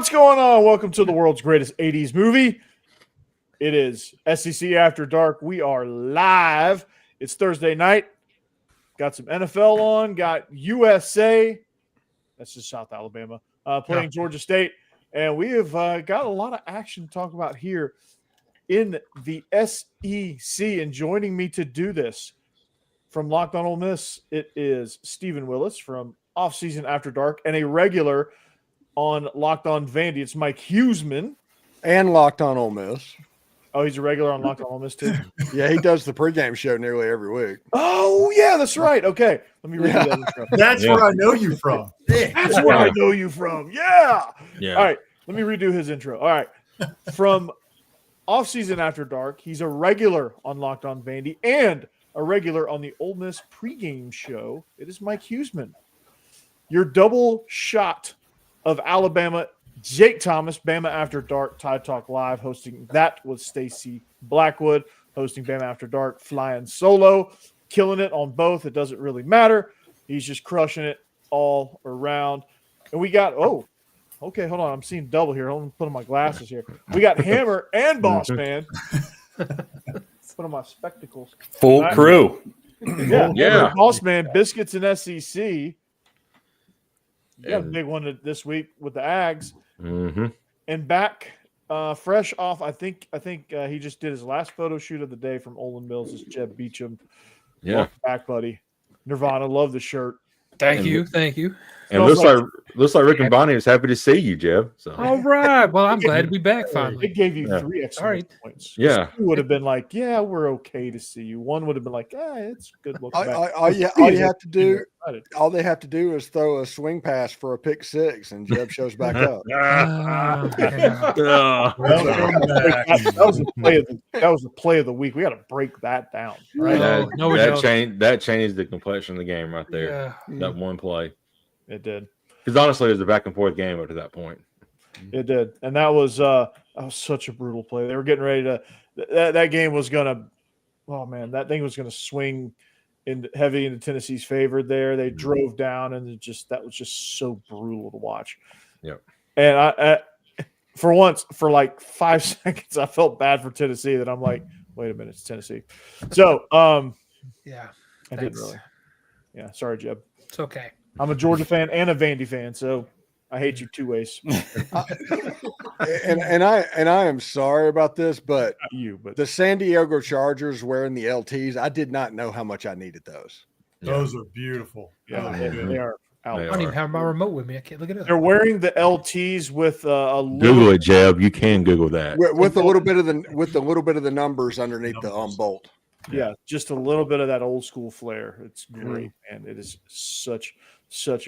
What's going on? Welcome to the world's greatest 80s movie. It is SEC After Dark. We are live. It's Thursday night. Got some NFL on. Got USA. That's just South Alabama. Playing Georgia State. And we have got a lot of action to talk about here in the SEC. And joining me to do this from Locked On Ole Miss, it is Stephen Willis from Off Season After Dark and a regular on Locked On Vandy. It's Mike Huseman. And Locked On Ole Miss. Oh, he's a regular on Locked On Ole Miss too? Yeah, he does the pregame show nearly every week. Oh, yeah, that's right. Okay, let me read that intro. That's where I know you from. That's where I know you from. Yeah. Yeah. All right, let me redo his intro. All right. From Off Season After Dark, he's a regular on Locked On Vandy and a regular on the Ole Miss pregame show. It is Mike Huseman. Your double shot of Alabama, Jake Thomas, Bama After Dark, Tide Talk Live, hosting that with Stacy Blackwood, hosting Bama After Dark, flying solo, killing it on both. It doesn't really matter. He's just crushing it all around. And we got, okay, hold on. I'm seeing double here. Hold on, put on my glasses here. We got Hammer and Boss Man. Put on my spectacles. Full crew. Yeah. Boss Man, Biscuits and SEC. Yeah, big one this week with the Ags. Mm-hmm. And back fresh off, I think he just did his last photo shoot of the day from Olin Mills. Is Jeb Beecham. Yeah. Welcome back, buddy. Nirvana, love the shirt. Thank you. And looks like Rick and Bonnie is happy to see you, Jeb. So. All right. Well, I'm glad to be back finally. It gave you 3 extra points. Yeah. 2 would have been like, yeah, we're okay to see you. 1 would have been like, it's good looking. All they have to do is throw a swing pass for a pick 6, and Jeb shows back up. That was the play of the week. We got to break that down. Right? That changed the complexion of the game right there. Yeah. That one play. It did. Because honestly, it was a back and forth game up to that point. It did, and that was such a brutal play. They were getting ready to. That game was gonna. Oh man, that thing was gonna swing heavy into Tennessee's favor. There, they drove down, and that was just so brutal to watch. Yeah, and I for once, for like 5 seconds, I felt bad for Tennessee. That I'm like, wait a minute, it's Tennessee. So, yeah, I didn't really. Yeah, sorry, Jeb. It's okay. I'm a Georgia fan and a Vandy fan, so I hate you 2 ways. and I am sorry about this, but but the San Diego Chargers wearing the LTs, I did not know how much I needed those. Those are beautiful. Yeah, they are. I don't even have my remote with me. I can't look it up. They're wearing the LTs with a Google it, Jeb. You can Google that with a little bit of the numbers underneath the bolt. Yeah, just a little bit of that old school flair. It's great, and it is such a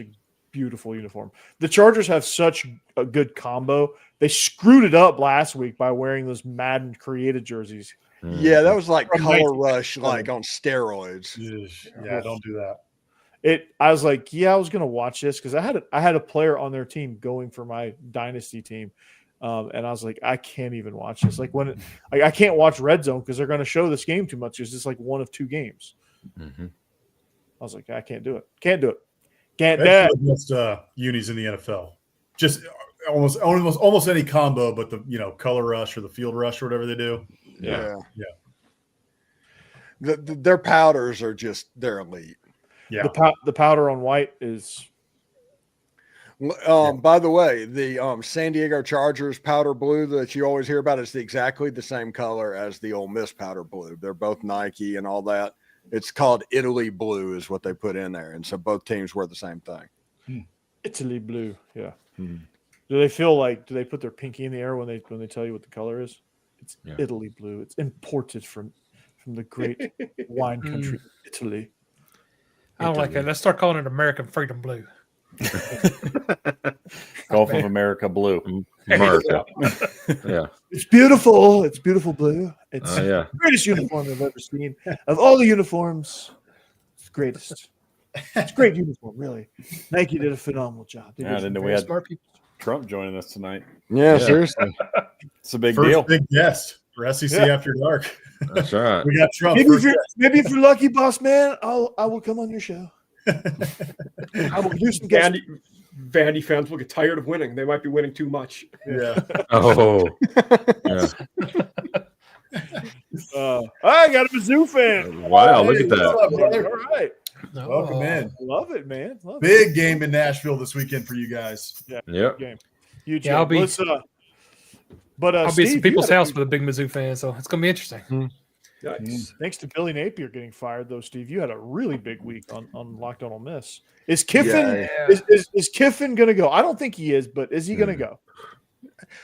beautiful uniform. The Chargers have such a good combo. They screwed it up last week by wearing those Madden created jerseys. Yeah, that was like Color Rush, like on steroids. Yeah, don't do that. I was like, I was gonna watch this because I had a player on their team going for my dynasty team. And I was like, I can't even watch this. Like I can't watch Red Zone because they're going to show this game too much. It's just like one of 2 games. Mm-hmm. I was like, I can't do it. Can't do it. Can't do That's it. against unis in the NFL. Just almost any combo, but the color rush or the field rush or whatever they do. Yeah. Their powders are they're elite. Yeah. The powder on white is. By the way, the San Diego Chargers powder blue that you always hear about is exactly the same color as the Ole Miss powder blue. They're both Nike and all that. It's called Italy blue is what they put in there. And so both teams wear the same thing. Italy blue. Yeah. Do they put their pinky in the air when they tell you what the color is? It's Italy blue. It's imported from the great wine country, Italy. I don't like it. Let's start calling it American Freedom Blue. Gulf of America blue. America. Yeah. It's beautiful. It's beautiful blue. It's the greatest uniform I've ever seen. Of all the uniforms, it's the greatest. It's a great uniform, really. Nike did a phenomenal job. I didn't know we had Trump joining us tonight. Yeah. Seriously. It's a big First deal. Big guest for SEC After Dark. That's right. We got Trump. Maybe if you're lucky, boss man, I will come on your show. I will do some guest. Vandy fans will get tired of winning. They might be winning too much. Yeah. Oh, yeah. I got a Mizzou fan. Wow, look Hey, at what's that. up, brother? All right. Welcome in. Love it, man. Love it. Big game in Nashville this weekend for you guys. Yeah. Yep. Game. Huge Yeah, I'll game. be- Let's, but I'll be at some Steve, you people's had a house big- with a big Mizzou fan, so it's gonna be interesting. Nice. Thanks to Billy Napier getting fired, though, Steve, you had a really big week on Locked On Ole Miss. Is Kiffin is Kiffin going to go? I don't think he is, but is he going to go?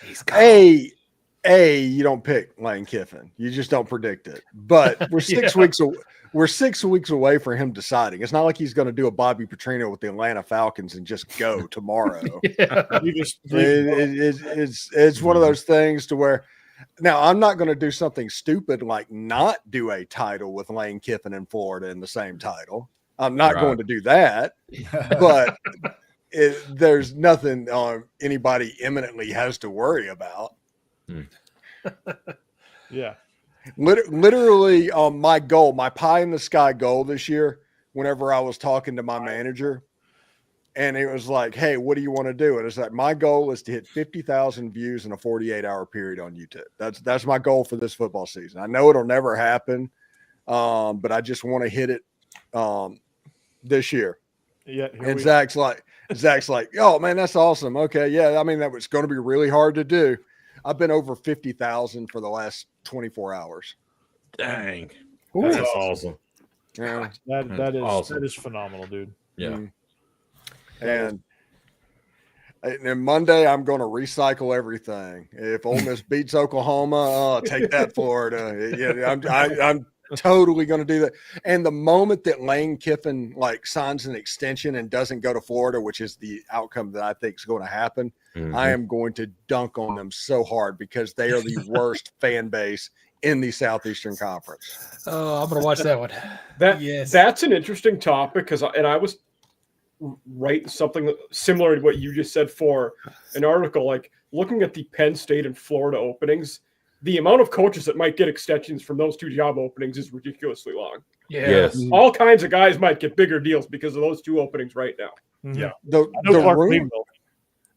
He's gone. You don't pick Lane Kiffin. You just don't predict it. But we're 6 weeks. We're 6 weeks away from him deciding. It's not like he's going to do a Bobby Petrino with the Atlanta Falcons and just go tomorrow. You just It's one of those things to where. Now, I'm not going to do something stupid like not do a title with Lane Kiffin in Florida in the same title. I'm not going to do that, but there's nothing anybody imminently has to worry about. yeah. Literally, my goal, my pie in the sky goal this year, whenever I was talking to my manager, and it was like, hey, what do you want to do? And it's like, my goal is to hit 50,000 views in a 48-hour period on YouTube. That's my goal for this football season. I know it'll never happen, but I just want to hit it this year. Yeah. And Zach's like, oh, man, that's awesome. Okay, yeah, I mean, that was going to be really hard to do. I've been over 50,000 for the last 24 hours. Dang. That's awesome. Yeah. That is awesome. That is phenomenal, dude. Yeah. And Monday, I'm going to recycle everything. If Ole Miss beats Oklahoma, take that, Florida. Yeah, I'm totally going to do that. And the moment that Lane Kiffin signs an extension and doesn't go to Florida, which is the outcome that I think is going to happen, I am going to dunk on them so hard because they are the worst fan base in the Southeastern Conference. Oh, I'm gonna watch that one. That's an interesting topic because I was writing something similar to what you just said for an article, like looking at the Penn State and Florida openings. The amount of coaches that might get extensions from those two job openings is ridiculously long. Yeah. Yes. All kinds of guys might get bigger deals because of those two openings right now. Mm-hmm. Yeah.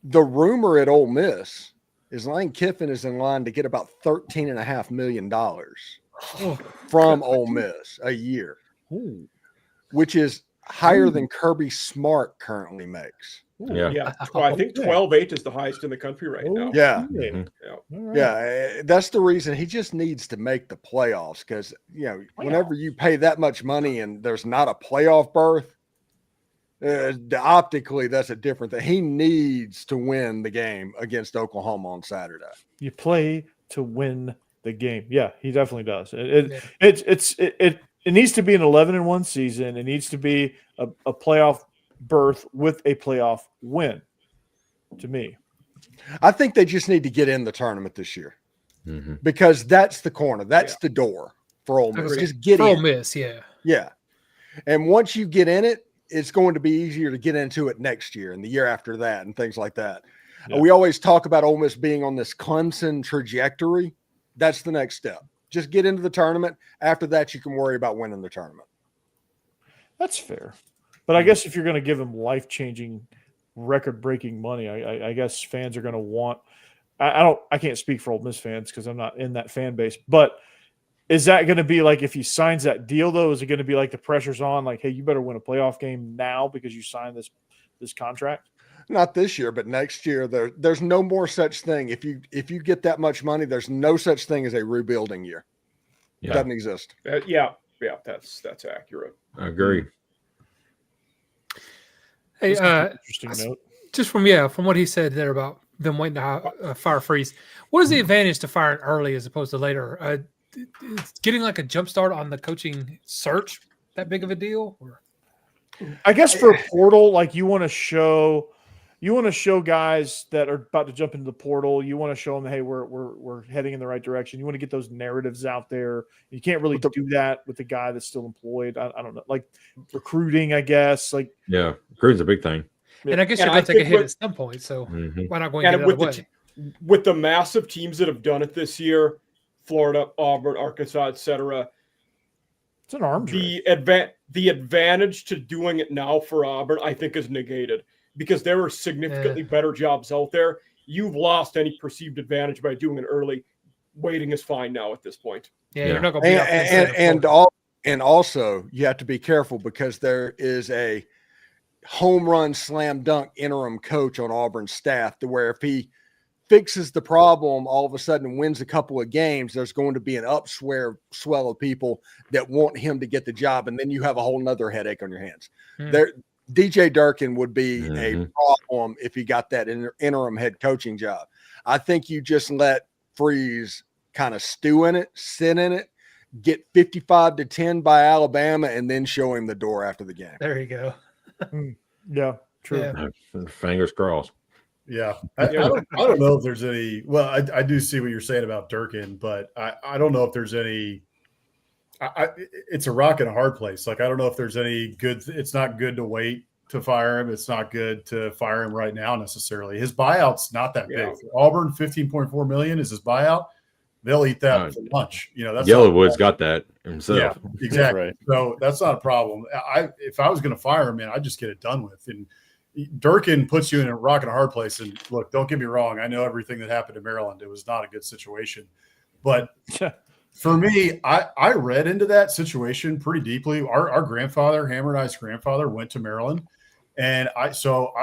The rumor at Ole Miss is Lane Kiffin is in line to get about $13.5 million from Ole Miss a year, which is higher than Kirby Smart currently makes. Yeah. Well, I think 12.8 is the highest in the country right now. Yeah. Right. Yeah. That's the reason he just needs to make the playoffs because, whenever you pay that much money and there's not a playoff berth, optically, that's a different thing. He needs to win the game against Oklahoma on Saturday. You play to win the game. Yeah, he definitely does. It needs to be an 11-1 season. It needs to be a playoff berth with a playoff win. To me, I think they just need to get in the tournament this year because that's the corner. That's the door for Ole Miss. Just get in. Ole Miss, Yeah. And once you get in it, it's going to be easier to get into it next year and the year after that and things like that. Yeah. We always talk about Ole Miss being on this Clemson trajectory. That's the next step. Just get into the tournament. After that, you can worry about winning the tournament. That's fair. But I guess if you're going to give them life-changing, record-breaking money, I guess fans are going to want – I can't speak for Ole Miss fans because I'm not in that fan base, but – is that going to be like if he signs that deal, though? Is it going to be like the pressure's on, like, hey, you better win a playoff game now because you signed this contract? Not this year, but next year. There's no more such thing. If you get that much money, there's no such thing as a rebuilding year. Yeah. It doesn't exist. Yeah, that's accurate. I agree. Hey, interesting note. Just from what he said there about them waiting to fire Freeze. What is the advantage to firing early as opposed to later? Is getting like a jump start on the coaching search that big of a deal? Or? I guess for portal, like you want to show guys that are about to jump into the portal. You want to show them, hey, we're heading in the right direction. You want to get those narratives out there. You can't really do that with the guy that's still employed. I don't know, like recruiting, I guess. Like recruiting's a big thing. And I guess you're going to take a hit at some point. So why not going to get it out of the way? With the massive teams that have done it this year, Florida, Auburn, Arkansas, etc. It's an arms race. The advantage to doing it now for Auburn, I think, is negated because there are significantly better jobs out there. You've lost any perceived advantage by doing it early. Waiting is fine now at this point. Yeah, you're not going to beat up Penn State, and also you have to be careful because there is a home run slam dunk interim coach on Auburn's staff to where if he fixes the problem, all of a sudden wins a couple of games, there's going to be an swell of people that want him to get the job. And then you have a whole nother headache on your hands. DJ Durkin would be a problem if he got that interim head coaching job. I think you just let Freeze kind of stew in it, sit in it, get 55-10 by Alabama, and then show him the door after the game. There you go. Yeah, true. Yeah. Fingers crossed. Yeah. I don't know if there's any – well, I do see what you're saying about Durkin, but I don't know if there's any it's a rock and a hard place. Like, I don't know if there's any good – it's not good to wait to fire him. It's not good to fire him right now necessarily. His buyout's not that big. Auburn, $15.4 million is his buyout. They'll eat that for lunch. You know, that's Yellowwood's got that himself. Yeah, exactly. Right. So that's not a problem. If I was going to fire him, man, I'd just get it done with. And Durkin puts you in a rock and a hard place. And look, don't get me wrong. I know everything that happened in Maryland. It was not a good situation. But for me, I read into that situation pretty deeply. Our grandfather, Hammer and I's grandfather, went to Maryland. And I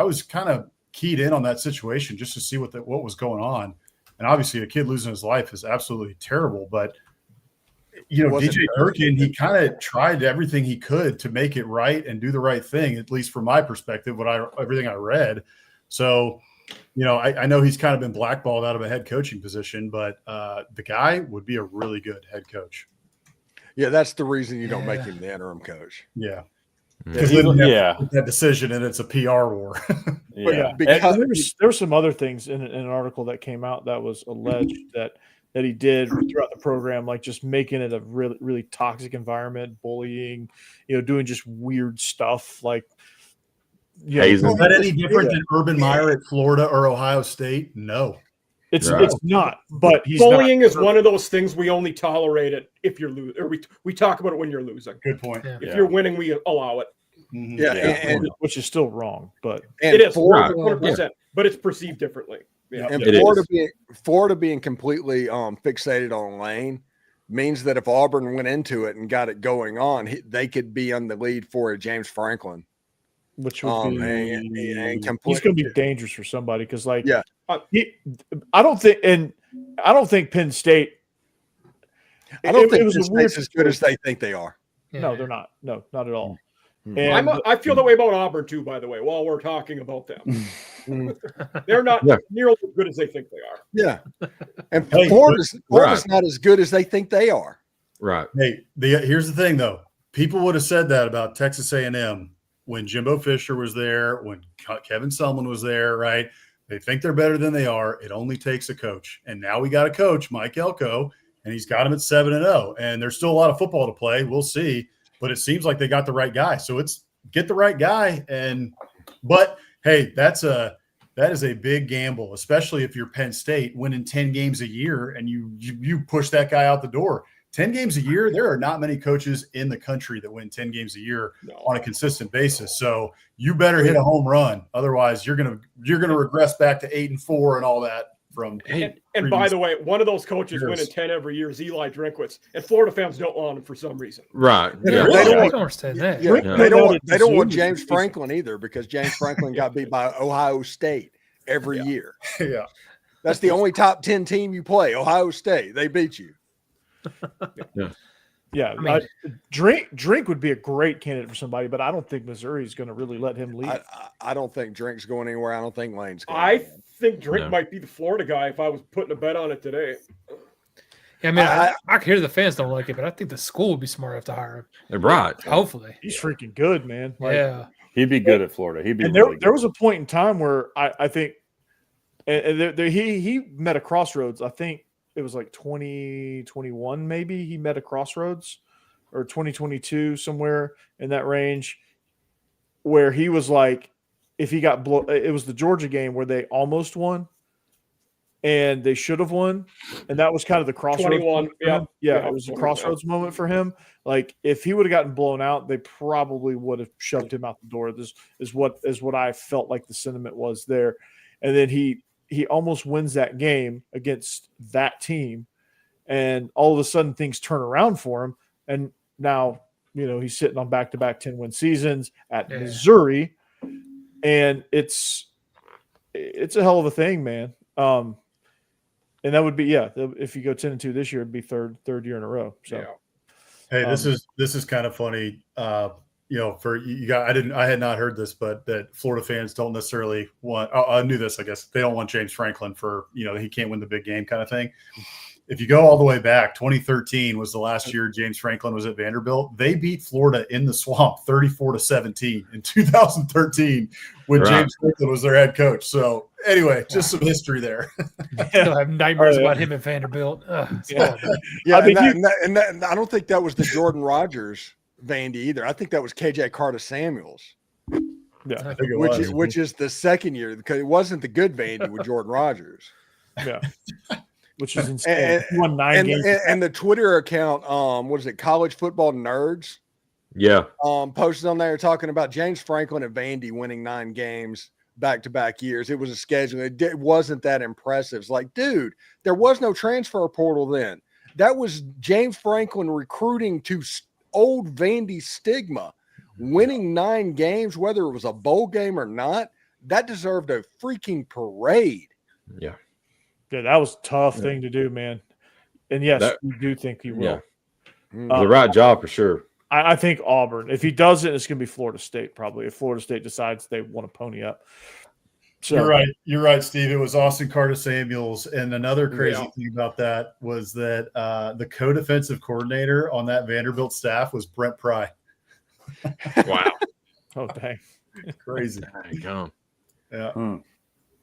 was kind of keyed in on that situation just to see what was going on. And obviously, a kid losing his life is absolutely terrible. But, you know, DJ Durkin, he kind of tried everything he could to make it right and do the right thing, at least from my perspective, everything I read. So, you know, I know he's kind of been blackballed out of a head coaching position, but the guy would be a really good head coach. Yeah, that's the reason you don't make him the interim coach. Yeah. Because that decision, and it's a PR war. Because there were some other things in an article that came out that was alleged that he did throughout the program, like just making it a really, really toxic environment, bullying, you know, doing just weird stuff. Like, is that any different than Urban Meyer at Florida or Ohio State? No. It's not, but bullying is one of those things we only tolerate it if you're losing, or we talk about it when you're losing. Good point. Yeah. If you're winning, we allow it. Mm-hmm. And which is still wrong, but it is 100%. But it's perceived differently. Yeah, and Florida being completely fixated on Lane means that if Auburn went into it and got it going on, they could be on the lead for a James Franklin. Which would be he's going to be dangerous for somebody because, like, I don't think Penn State. I don't think Penn State's as good as they think they are. Yeah. No, they're not. No, not at all. And I feel that way about Auburn too. By the way, while we're talking about them, they're not nearly as good as they think they are. Yeah, and Florida's not as good as they think they are. Right. Hey, here's the thing, though. People would have said that about Texas A&M when Jimbo Fisher was there, when Kevin Sumlin was there, right? They think they're better than they are. It only takes a coach. And now we got a coach, Mike Elko, and he's got him at 7-0. And there's still a lot of football to play. We'll see. But it seems like they got the right guy. So it's get the right guy. But hey, that is a big gamble, especially if you're Penn State winning 10 games a year and you push that guy out the door. 10 games a year, there are not many coaches in the country that win 10 games a year on a consistent basis. So you better hit a home run. Otherwise, you're gonna regress back to 8-4 and all that. And by the way, one of those coaches winning 10 every year is Eli Drinkwitz, and Florida fans don't want him for some reason. Right. They don't want James Franklin either because James Franklin got beat by Ohio State every year. Yeah. That's the only top 10 team you play, Ohio State. They beat you. Yeah, I mean, Drink would be a great candidate for somebody, but I don't think Missouri is going to really let him leave. I don't think Drink's going anywhere. I don't think Lane's going. I think Drink might be the Florida guy if I was putting a bet on it today. Yeah, I mean, I hear the fans don't like it, but I think the school would be smart enough to hire him. Right. Hopefully. He's freaking good, man. Like, he'd be good at Florida. He'd be. And really there was a point in time where I think, and he met a crossroads. I think it was like 2021, maybe he met a crossroads, or 2022, somewhere in that range, where he was like, if he got it was the Georgia game where they almost won, and they should have won. And that was kind of the crossroads. 21, moment for him. yeah, It was a 21. crossroads moment for him. Like if he would have gotten blown out, they probably would have shoved him out the door. This is what I felt like the sentiment was there. And then he almost wins that game against that team, and all of a sudden things turn around for him. And now, he's sitting on back-to-back 10-win seasons at Missouri, and it's a hell of a thing, man. And that would be, if you go 10-2 this year, it'd be third year in a row. So, Yeah. Hey, this is kind of funny. For you guys, I had not heard this, but that Florida fans don't necessarily want. I knew this. I guess they don't want James Franklin for he can't win the big game kind of thing. If you go all the way back, 2013 was the last year James Franklin was at Vanderbilt. They beat Florida in the Swamp 34-17 in 2013 when James Franklin was their head coach. So anyway, just some history there. Still have nightmares about him at Vanderbilt. Yeah, and I don't think that was the Jordan Rogers Vandy either. I think that was KJ Carter Samuels. Yeah, I think it which is the second year, because it wasn't the good Vandy with Jordan Rogers. Yeah. Which is insane. He won 9 games. And the Twitter account, what is it, College Football Nerds? Yeah. Posted on there talking about James Franklin and Vandy winning 9 games back-to-back years. It was a schedule. It wasn't that impressive. It's like, dude, there was no transfer portal then. That was James Franklin recruiting to old Vandy stigma. Winning 9 games, whether it was a bowl game or not, that deserved a freaking parade. Yeah. Yeah, that was a tough thing to do, man. And yes, we do think he will. Yeah. The right job for sure. I think Auburn. If he doesn't, it's going to be Florida State probably. If Florida State decides they want to pony up. So, You're right, Steve. It was Austin Carter Samuels. And another crazy thing about that was that the co-defensive coordinator on that Vanderbilt staff was Brent Pry. Wow. Oh, dang. Crazy. Yeah.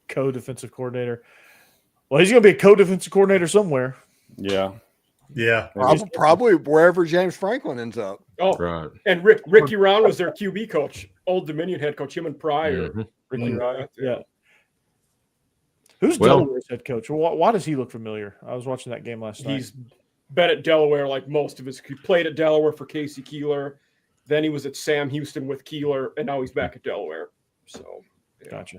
Co-defensive coordinator. Well, he's going to be a co-defensive coordinator somewhere. Yeah. Yeah. Probably wherever James Franklin ends up. Oh, Right. and Ricky Round was their QB coach, Old Dominion head coach, him and Pryor. Mhm. Ricky Ryan. Yeah. Who's Well- Delaware's head coach? Why does he look familiar? I was watching that game last night. He's been at Delaware like most of his. He played at Delaware for Casey Keeler. Then he was at Sam Houston with Keeler, and now he's back at Delaware. So, yeah. Gotcha.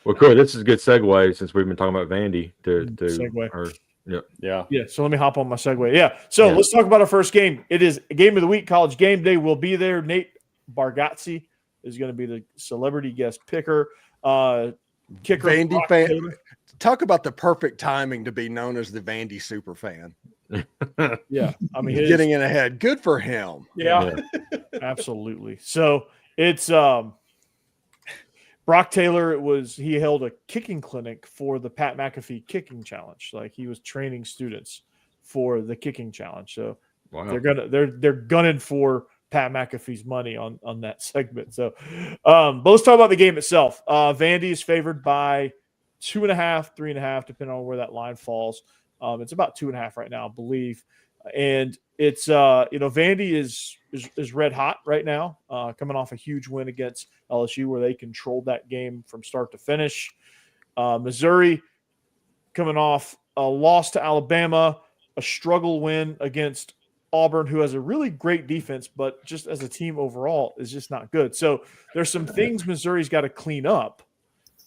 Well, cool. This is a good segue since we've been talking about Vandy to Segue. Yeah. Yeah, so let me hop on my segue. Yeah, so let's talk about our first game. It is a game of the week. College Game Day will be there. Nate Bargatze is going to be the celebrity guest picker. Kicker. Vandy fan. Talk about the perfect timing to be known as the Vandy super fan. Yeah, I mean, Getting in ahead. Good for him. Yeah. absolutely. So it's Brock Taylor. He held a kicking clinic for the Pat McAfee kicking challenge. Like he was training students for the kicking challenge. So they're gunning for Pat McAfee's money on that segment. So but let's talk about the game itself. Vandy is favored by 2.5, 3.5, depending on where that line falls. It's about 2.5 right now, I believe. And it's Vandy is red hot right now, coming off a huge win against LSU where they controlled that game from start to finish. Missouri coming off a loss to Alabama, a struggle win against Auburn, who has a really great defense, but just as a team overall is just not good. So there's some things Missouri's got to clean up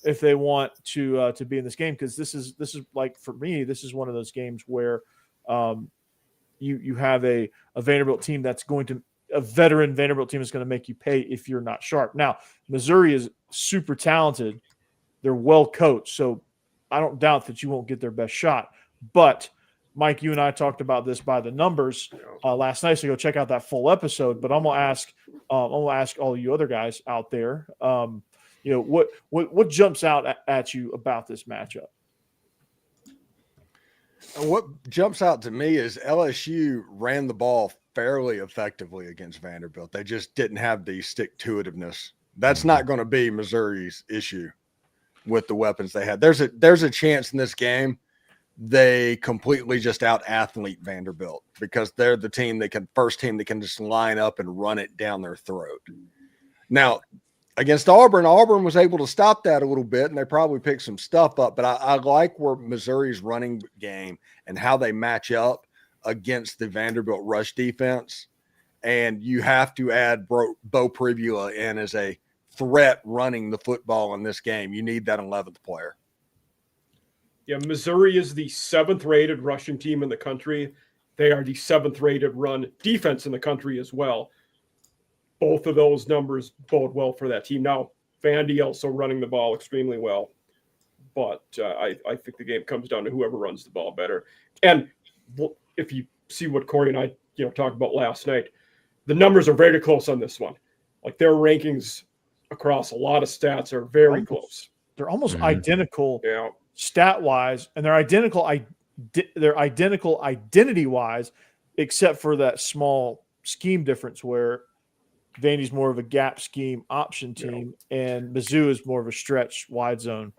if they want to be in this game, because this is like, for me, this is one of those games where you have a Vanderbilt team that's going to – a veteran Vanderbilt team is going to make you pay if you're not sharp. Now, Missouri is super talented. They're well coached, so I don't doubt that you won't get their best shot. But, Mike, you and I talked about this by the numbers last night, so go check out that full episode. But I'm going to ask all you other guys out there, what jumps out at you about this matchup? What jumps out to me is LSU ran the ball fairly effectively against Vanderbilt. They just didn't have the stick-to-itiveness. That's not going to be Missouri's issue with the weapons they had. There's a chance in this game they completely just out-athlete Vanderbilt because they're the first team that can just line up and run it down their throat. Now, against Auburn, Auburn was able to stop that a little bit, and they probably picked some stuff up. But I like where Missouri's running game and how they match up against the Vanderbilt rush defense. And you have to add Bo Pribula in as a threat running the football in this game. You need that 11th player. Yeah, Missouri is the 7th rated rushing team in the country. They are the 7th rated run defense in the country as well. Both of those numbers bode well for that team. Now, Vandy also running the ball extremely well. But I think the game comes down to whoever runs the ball better. And if you see what Corey and I talked about last night, the numbers are very close on this one. Like their rankings across a lot of stats are very close. They're almost identical Yeah. stat-wise, and they're identical identity-wise, except for that small scheme difference where Vandy's more of a gap scheme option team, and Mizzou is more of a stretch wide zone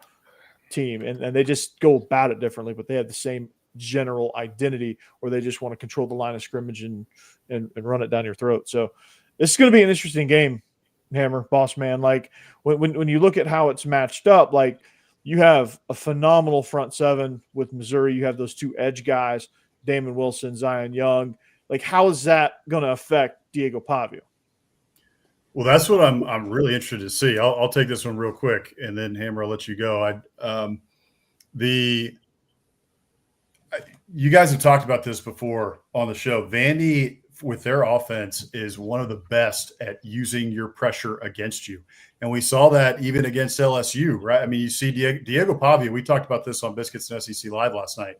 team. And they just go about it differently, but they have the same general identity where they just want to control the line of scrimmage and run it down your throat. So this is going to be an interesting game, Hammer, boss man. Like when you look at how it's matched up, like you have a phenomenal front seven with Missouri. You have those two edge guys, Damon Wilson, Zion Young. Like, how is that going to affect Diego Pavio? Well, that's what I'm really interested to see. I'll take this one real quick, and then Hammer, I'll let you go. You guys have talked about this before on the show. Vandy, with their offense, is one of the best at using your pressure against you. And we saw that even against LSU, right? I mean, you see Diego Pavia. We talked about this on Biscuits and SEC Live last night.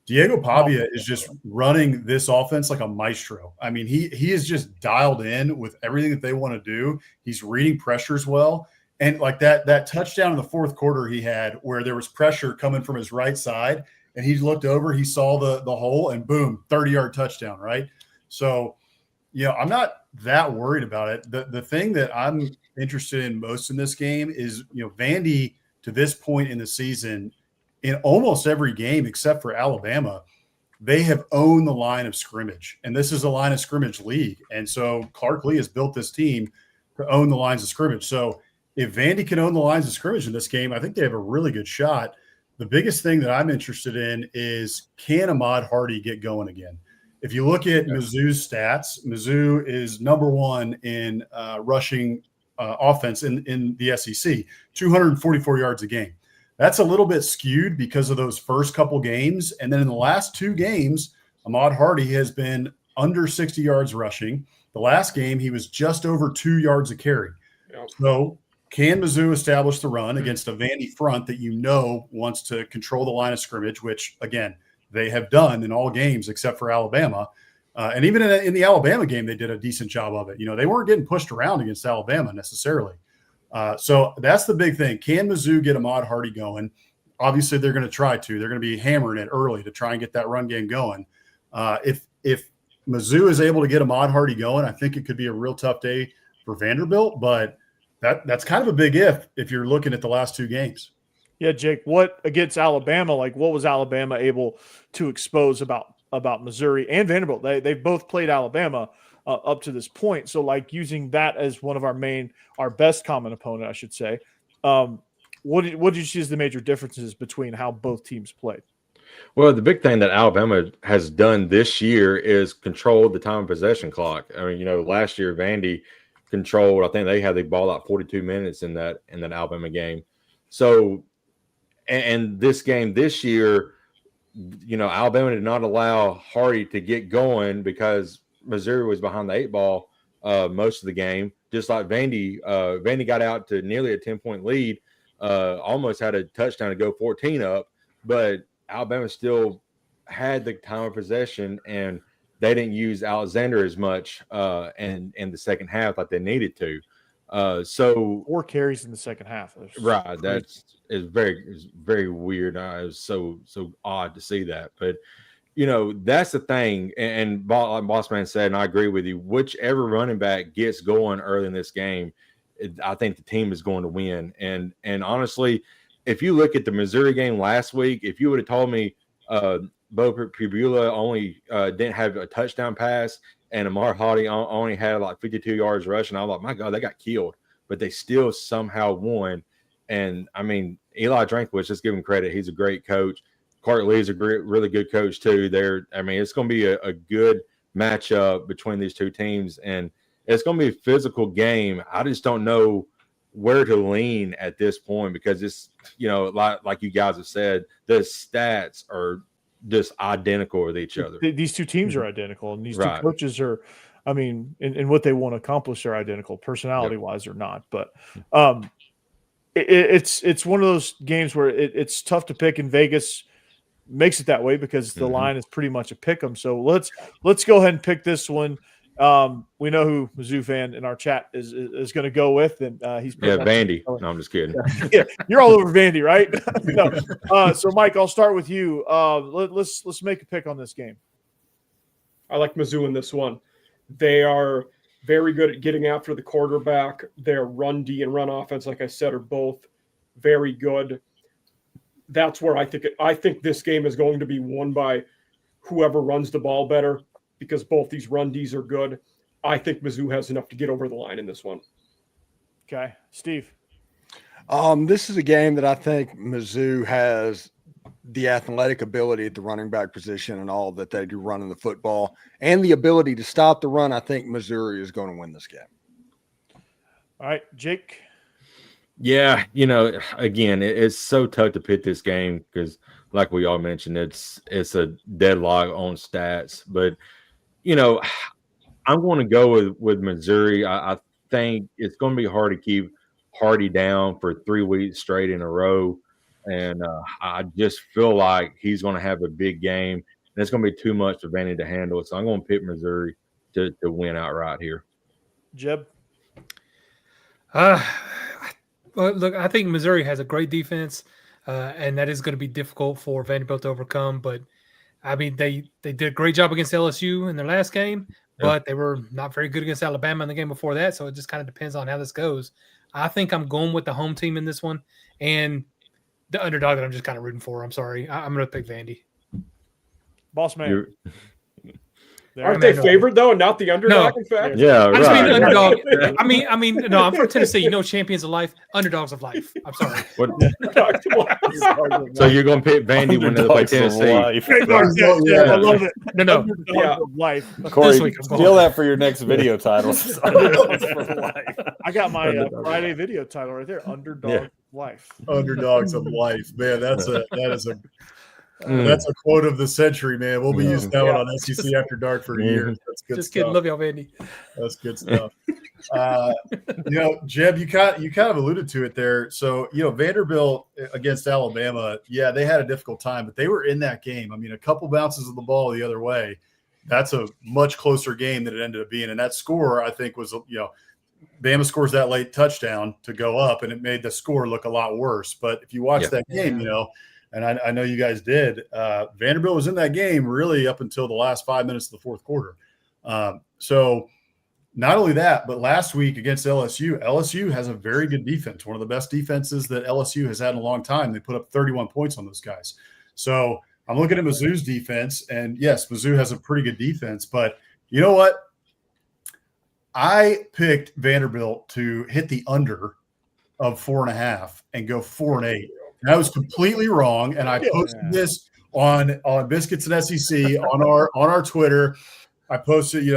Diego Pavia is just running this offense like a maestro. I mean, he is just dialed in with everything that they want to do. He's reading pressures well. And like that touchdown in the fourth quarter he had where there was pressure coming from his right side, and he looked over, he saw the hole, and boom, 30-yard touchdown, right? So, I'm not that worried about it. The thing that I'm interested in most in this game is, Vandy to this point in the season, in almost every game except for Alabama, they have owned the line of scrimmage. And this is a line of scrimmage league. And so Clark Lee has built this team to own the lines of scrimmage. So if Vandy can own the lines of scrimmage in this game, I think they have a really good shot. The biggest thing that I'm interested in is, can Ahmad Hardy get going again? If you look at Mizzou's stats, Mizzou is number one in rushing offense in the SEC, 244 yards a game. That's a little bit skewed because of those first couple games. And then in the last 2 games, Ahmad Hardy has been under 60 yards rushing. The last game, he was just over 2 yards a carry. Yep. So can Mizzou establish the run against a Vandy front that wants to control the line of scrimmage, which, again, they have done in all games except for Alabama. And even in the Alabama game, they did a decent job of it. They weren't getting pushed around against Alabama necessarily. So that's the big thing. Can Mizzou get Ahmad Hardy going? Obviously, they're going to try to. They're going to be hammering it early to try and get that run game going. If Mizzou is able to get Ahmad Hardy going, I think it could be a real tough day for Vanderbilt. But that's kind of a big if you're looking at the last 2 games. Yeah, Jake, what against Alabama, like what was Alabama able to expose about Missouri and Vanderbilt? They've both played Alabama up to this point. So like using that as one of our best common opponent, I should say. What did you see as the major differences between how both teams played? Well, the big thing that Alabama has done this year is control the time of possession clock. I mean, last year Vandy controlled, I think they had the ball out 42 minutes in that Alabama game. So, and this game this year, Alabama did not allow Hardy to get going because Missouri was behind the 8 ball most of the game. Just like Vandy got out to nearly a 10-point lead, almost had a touchdown to go 14 up, but Alabama still had the time of possession, and they didn't use Alexander as much in the second half like they needed to. So 4 carries in the second half. Right. It's very weird. It was so odd to see that. But, that's the thing. And like Boss Man said, and I agree with you, whichever running back gets going early in this game, I think the team is going to win. And honestly, if you look at the Missouri game last week, if you would have told me Bo Pribula only didn't have a touchdown pass and Ahmad Hardy only had like 52 yards rushing, I was like, my God, they got killed. but they still somehow won. And I mean, Eli Drinkwitz, just give him credit. He's a great coach. Clark Lee's a really good coach too. I mean, it's going to be a good matchup between these two teams, and it's going to be a physical game. I just don't know where to lean at this point because it's, like you guys have said, the stats are just identical with each other. These two teams are identical, and these two Right. coaches are, I mean, in what they want to accomplish are identical, personality-wise or not. But it's one of those games where it's tough to pick, and Vegas makes it that way because the line is pretty much a pick 'em. So let's go ahead and pick this one. We know who Mizzou fan in our chat is going to go with, and he's Vandy. No, I'm just kidding. Yeah, you're all over Vandy, right? No. So Mike, I'll start with you. Let's make a pick on this game. I like Mizzou in this one. They are very good at getting after the quarterback. Their run D and run offense, like I said, are both very good. That's where I think this game is going to be won by whoever runs the ball better, because both these run Ds are good. I think Mizzou has enough to get over the line in this one. Okay, Steve. This is a game that I think Mizzou has the athletic ability at the running back position and all that they do running the football and the ability to stop the run. I think Missouri is going to win this game. All right, Jake. Yeah, again, it's so tough to pick this game because, like we all mentioned, it's a deadlock on stats. But I'm going to go with Missouri. I think it's going to be hard to keep Hardy down for 3 weeks straight in a row, and I just feel like he's going to have a big game, and it's going to be too much for Vandy to handle. So I'm going to pick Missouri to win outright here. Jeb. Well, look, I think Missouri has a great defense, and that is going to be difficult for Vanderbilt to overcome. But, I mean, they did a great job against LSU in their last game, but they were not very good against Alabama in the game before that, so it just kind of depends on how this goes. I think I'm going with the home team in this one, and the underdog that I'm just kind of rooting for. I'm sorry. I'm going to pick Vandy. Boss man. Aren't they favored, though, and not the underdog, in fact? Yeah, I just mean the underdog. No, I'm from Tennessee. Champions of life, underdogs of life. I'm sorry. So you're going to pick Vandy when they play Tennessee? I love it. No. Underdogs of life. Corey, steal that for your next video title. Underdogs for life. I got my Friday video title right there. Underdogs of life. Underdogs of life, man. That's a quote of the century, man. We'll be using that one on SEC After Dark for years. That's good Just stuff. kidding. Love y'all, Vandy. That's good stuff. Jeb, you kind of alluded to it there. So, Vanderbilt against Alabama, yeah, they had a difficult time, but they were in that game. I mean, a couple bounces of the ball the other way. That's a much closer game than it ended up being. And that score, I think, was, Bama scores that late touchdown to go up, and it made the score look a lot worse. But if you watch that game, and I know you guys did, Vanderbilt was in that game really up until the last 5 minutes of the fourth quarter. So not only that, but last week against LSU has a very good defense, one of the best defenses that LSU has had in a long time. They put up 31 points on those guys. So I'm looking at Mizzou's defense, and yes, Mizzou has a pretty good defense, but you know what? I picked Vanderbilt to hit the under of 4.5 and go 4-8. And I was completely wrong, and I posted this on Biscuits and SEC on our Twitter. I posted,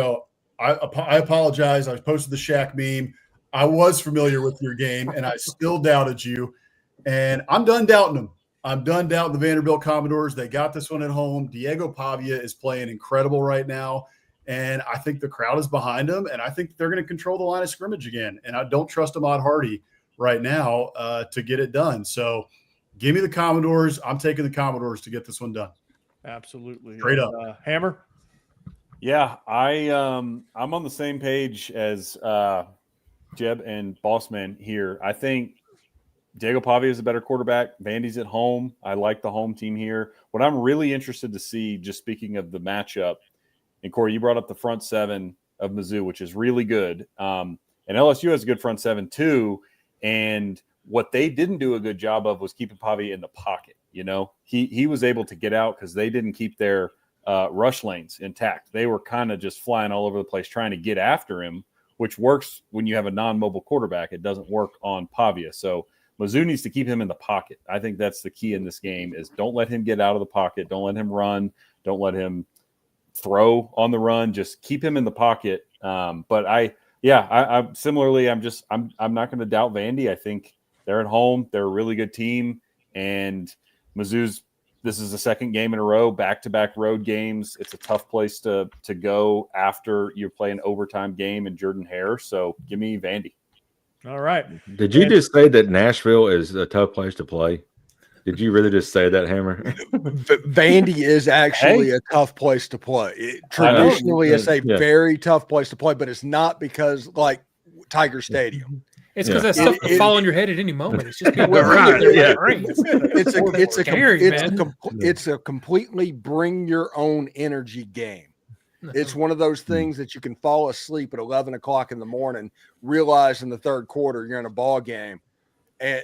I apologize. I posted the Shaq meme. I was familiar with your game, and I still doubted you. And I'm done doubting them. I'm done doubting the Vanderbilt Commodores. They got this one at home. Diego Pavia is playing incredible right now, and I think the crowd is behind them, and I think they're going to control the line of scrimmage again. And I don't trust Ahmad Hardy right now to get it done. So give me the Commodores. I'm taking the Commodores to get this one done. Absolutely. Straight up. Hammer? Yeah, I'm on the same page as Jeb and Bossman here. I think Diego Pavia is a better quarterback. Vandy's at home. I like the home team here. What I'm really interested to see, just speaking of the matchup, and Corey, you brought up the front seven of Mizzou, which is really good. And LSU has a good front seven too. And what they didn't do a good job of was keeping Pavia in the pocket. He was able to get out because they didn't keep their rush lanes intact. They were kind of just flying all over the place trying to get after him which works when you have a non-mobile quarterback. It doesn't work on Pavia. So Mizzou needs to keep him in the pocket. I think that's the key in this game is don't let him get out of the pocket. Don't let him run. Don't let him throw on the run. Just keep him in the pocket. But I'm similarly, I'm not going to doubt Vandy. I think they're at home. They're a really good team. And this is the second game in a row, back-to-back road games. It's a tough place to go after you're playing an overtime game in Jordan-Hare. So give me Vandy. All right. Did you just say that Nashville is a tough place to play? Did you really just say that, Hammer? Vandy is actually a tough place to play. Traditionally, it's a very tough place to play, but it's not because like Tiger Stadium. It's because that stuff could fall on your head at any moment. It's just It's a completely bring your own energy game. It's one of those things that you can fall asleep at 11 o'clock in the morning, realize in the third quarter you're in a ball game. And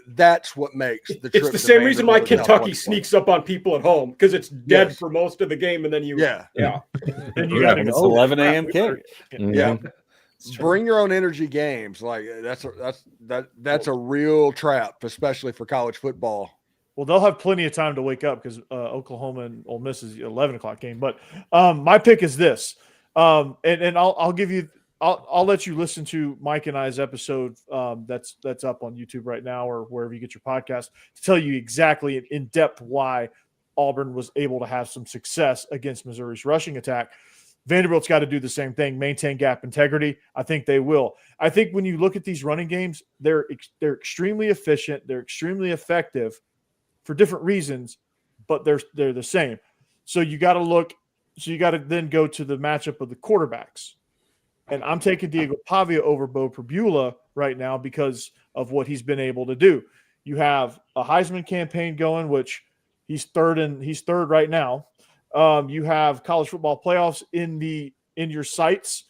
that's what makes the trip. It's the same reason why Kentucky sneaks up on people at home, because it's dead for most of the game, and then you then you got it's 11 a.m. kick. Yeah. Bring your own energy games. Like that's a real trap, especially for college football. Well, they'll have plenty of time to wake up because Oklahoma and Ole Miss is 11 o'clock game. But my pick is this, and I'll give you. I'll let you listen to Mike and I's episode that's up on YouTube right now or wherever you get your podcast to tell you exactly in depth why Auburn was able to have some success against Missouri's rushing attack. Vanderbilt's got to do the same thing, maintain gap integrity. I think they will. I think when you look at these running games, they're extremely efficient. They're extremely effective for different reasons, but they're the same. So you got to look. So you got to then go to the matchup of the quarterbacks. And I'm taking Diego Pavia over Bo Perbula right now because of what he's been able to do. You have a Heisman campaign going, which he's third right now. You have college football playoffs in your sights.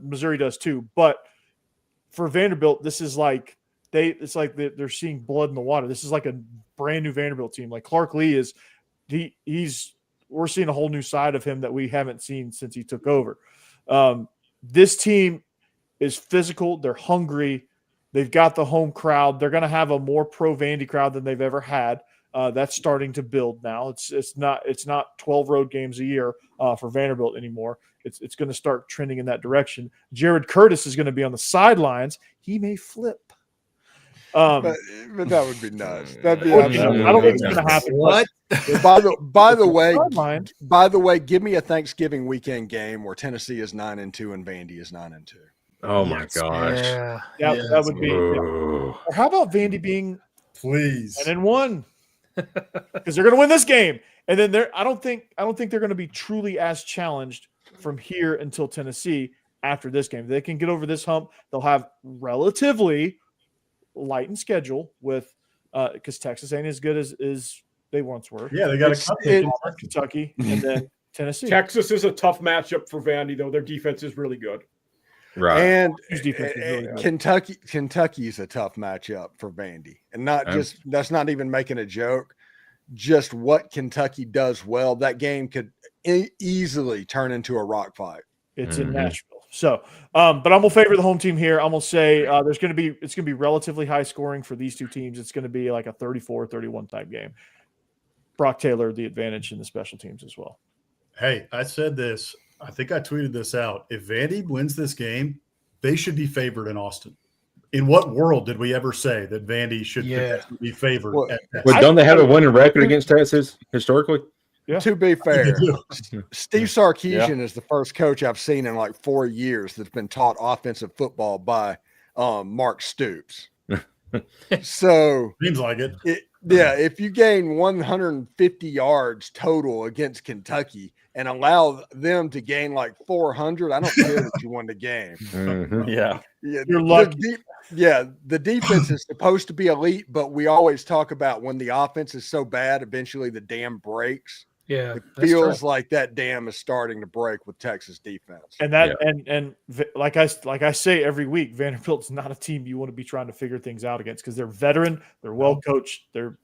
Missouri does too. But for Vanderbilt, this is like they're seeing blood in the water. This is like a brand new Vanderbilt team. Like Clark Lee we're seeing a whole new side of him that we haven't seen since he took over. This team is physical. They're hungry. They've got the home crowd. They're going to have a more pro Vandy crowd than they've ever had. That's starting to build now. It's not 12 road games a year for Vanderbilt anymore. It's going to start trending in that direction. Jared Curtis is going to be on the sidelines. He may flip. But that would be nuts. That'd be I don't think it's going to happen. What? By the way, give me a Thanksgiving weekend game where Tennessee is 9-2 and Vandy is 9-2. Oh my gosh! Yeah, that would be. Yeah. Or how about Vandy being please 9-1 because they're going to win this game, and then I don't think they're going to be truly as challenged from here until Tennessee after this game. If they can get over this hump, they'll have relatively lightened schedule with because Texas ain't as good as they once were. Yeah, they got Kentucky and then Tennessee. Texas is a tough matchup for Vandy, though. Their defense is really good. Right. And really Kentucky is a tough matchup for Vandy. And that's not even making a joke. Just what Kentucky does well, that game could easily turn into a rock fight. It's in Nashville. So, but I'm gonna favor the home team here. I'm gonna say it's gonna be relatively high scoring for these two teams. It's gonna be like a 34-31 type game. Brock Taylor, the advantage in the special teams as well. Hey, I said this. I think I tweeted this out. If Vandy wins this game, they should be favored in Austin. In what world did we ever say that Vandy should be favored? Well, don't they have a winning record against Texas historically? Yeah. To be fair, Steve Sarkisian is the first coach I've seen in like 4 years that's been taught offensive football by Mark Stoops. So seems like it. If you gain 150 yards total against Kentucky and allow them to gain like 400, I don't care that you won the game. Mm-hmm. Yeah, you're lucky. The defense is supposed to be elite, but we always talk about when the offense is so bad, eventually the dam breaks. Yeah, it feels like that dam is starting to break with Texas defense. And and like I say every week, Vanderbilt's not a team you want to be trying to figure things out against because they're veteran, they're well coached, they're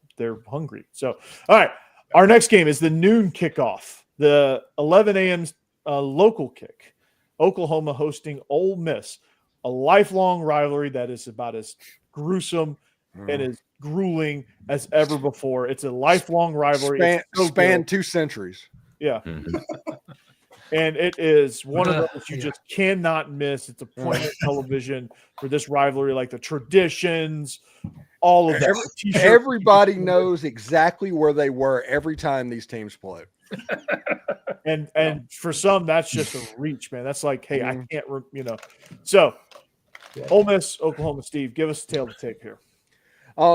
hungry. So, all right, our next game is the noon kickoff, the 11 a.m. Local kick. Oklahoma hosting Ole Miss. a lifelong rivalry that is about as gruesome and as grueling as ever before. It's a lifelong rivalry. Span 2 centuries. Yeah. Mhm. And it is one of those you Yeah. just cannot miss. It's appointment television for this rivalry, like the traditions, all of that. The t-shirt- Everybody knows exactly where they were every time these teams play. And for some, that's just a reach, man. That's like, hey, I Mhm. can't, So, Ole Miss, Oklahoma, Steve, give us a tale to take here.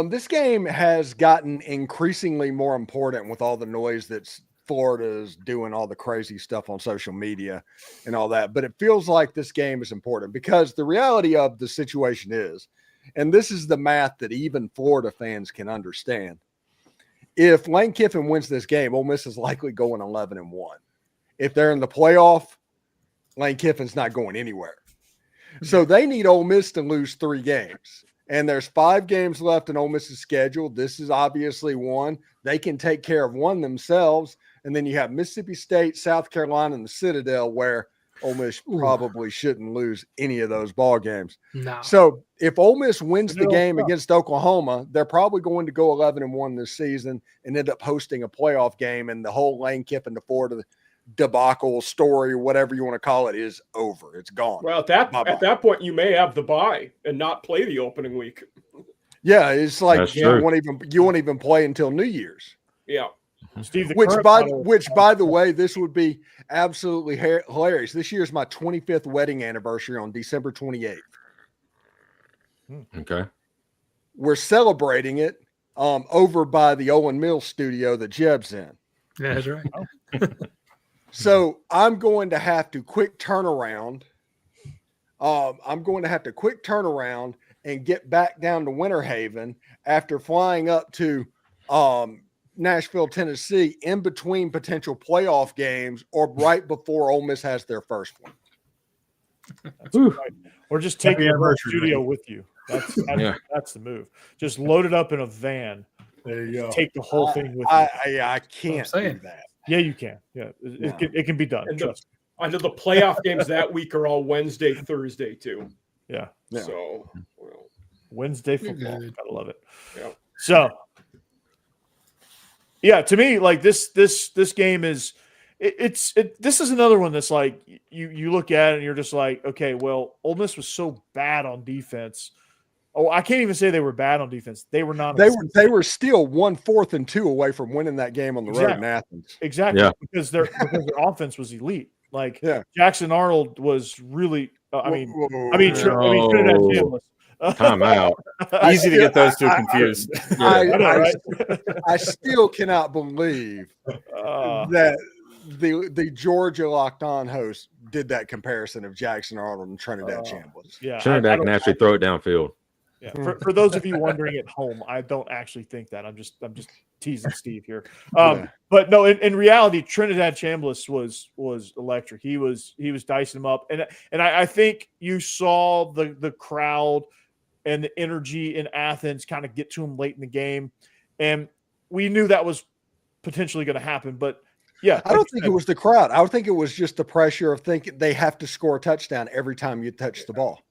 This game has gotten increasingly more important with all the noise that's Florida's doing, all the crazy stuff on social media and all that. But it feels like this game is important because the reality of the situation is, and this is the math that even Florida fans can understand. If Lane Kiffin wins this game, Ole Miss is likely going 11-1. If they're in the playoff, Lane Kiffin's not going anywhere. So they need Ole Miss to lose 3 games. And there's 5 games left in Ole Miss's schedule. This is obviously one. They can take care of one themselves. And then you have Mississippi State, South Carolina, and the Citadel, where Ole Miss probably shouldn't lose any of those ball games. No. So if Ole Miss wins the They're game tough. against Oklahoma, they're probably going to go 11-1 this season and end up hosting a playoff game. And the whole Lane Kiffin to Florida debacle story, whatever you want to call it, is over. It's gone. Well, at Bye-bye. that point, you may have the bye and not play the opening week. Yeah, it's like That's you true. won't even play until New Year's. Yeah. Steve, the Which current by model- the way, this would be absolutely hilarious. This year's my 25th wedding anniversary on December 28th. Okay. We're celebrating it over by the Owen Mills studio that Jeb's in. That's right. So I'm going to have to quick turnaround. And get back down to Winter Haven after flying up to Nashville, Tennessee, in between potential playoff games or right before Ole Miss has their first one. Or just take Happy the whole anniversary, studio man. with you. That's Yeah. that's the move. Just load it up in a van. There you go. Take the whole thing with you. I can't do saying. that. Yeah, you can. Yeah, No. it can be done. And Trust I know the playoff games that week are all Wednesday, Thursday too. me. Yeah, Yeah. So, well, Wednesday football. good. Gotta love it. Yeah. So, yeah, to me, like this game is this is another one that's like you look at it and you're just like, okay, well, Ole Miss was so bad on defense. Oh, I can't even say they were bad on defense. They were not. They were still 1 4th and 2 away from winning that game on the road in Athens. Exactly, Yeah. because their offense was elite. Like Yeah. Jackson Arnold was really. I mean, No. Trinidad Chambliss. Time out. Easy to get those two confused. I know, right? I still cannot believe that the Georgia Locked On host did that comparison of Jackson Arnold and Trinidad Chambliss. Yeah, Trinidad can actually throw it downfield. Yeah. For those of you wondering at home, I don't actually think that. I'm just teasing Steve here. Yeah. But no, in reality, Trinidad Chambliss was electric. He was dicing them up, and I think you saw the crowd and the energy in Athens kind of get to him late in the game, and we knew that was potentially going to happen. But yeah, I don't think it was the crowd. I would think it was just the pressure of thinking they have to score a touchdown every time you touch the ball.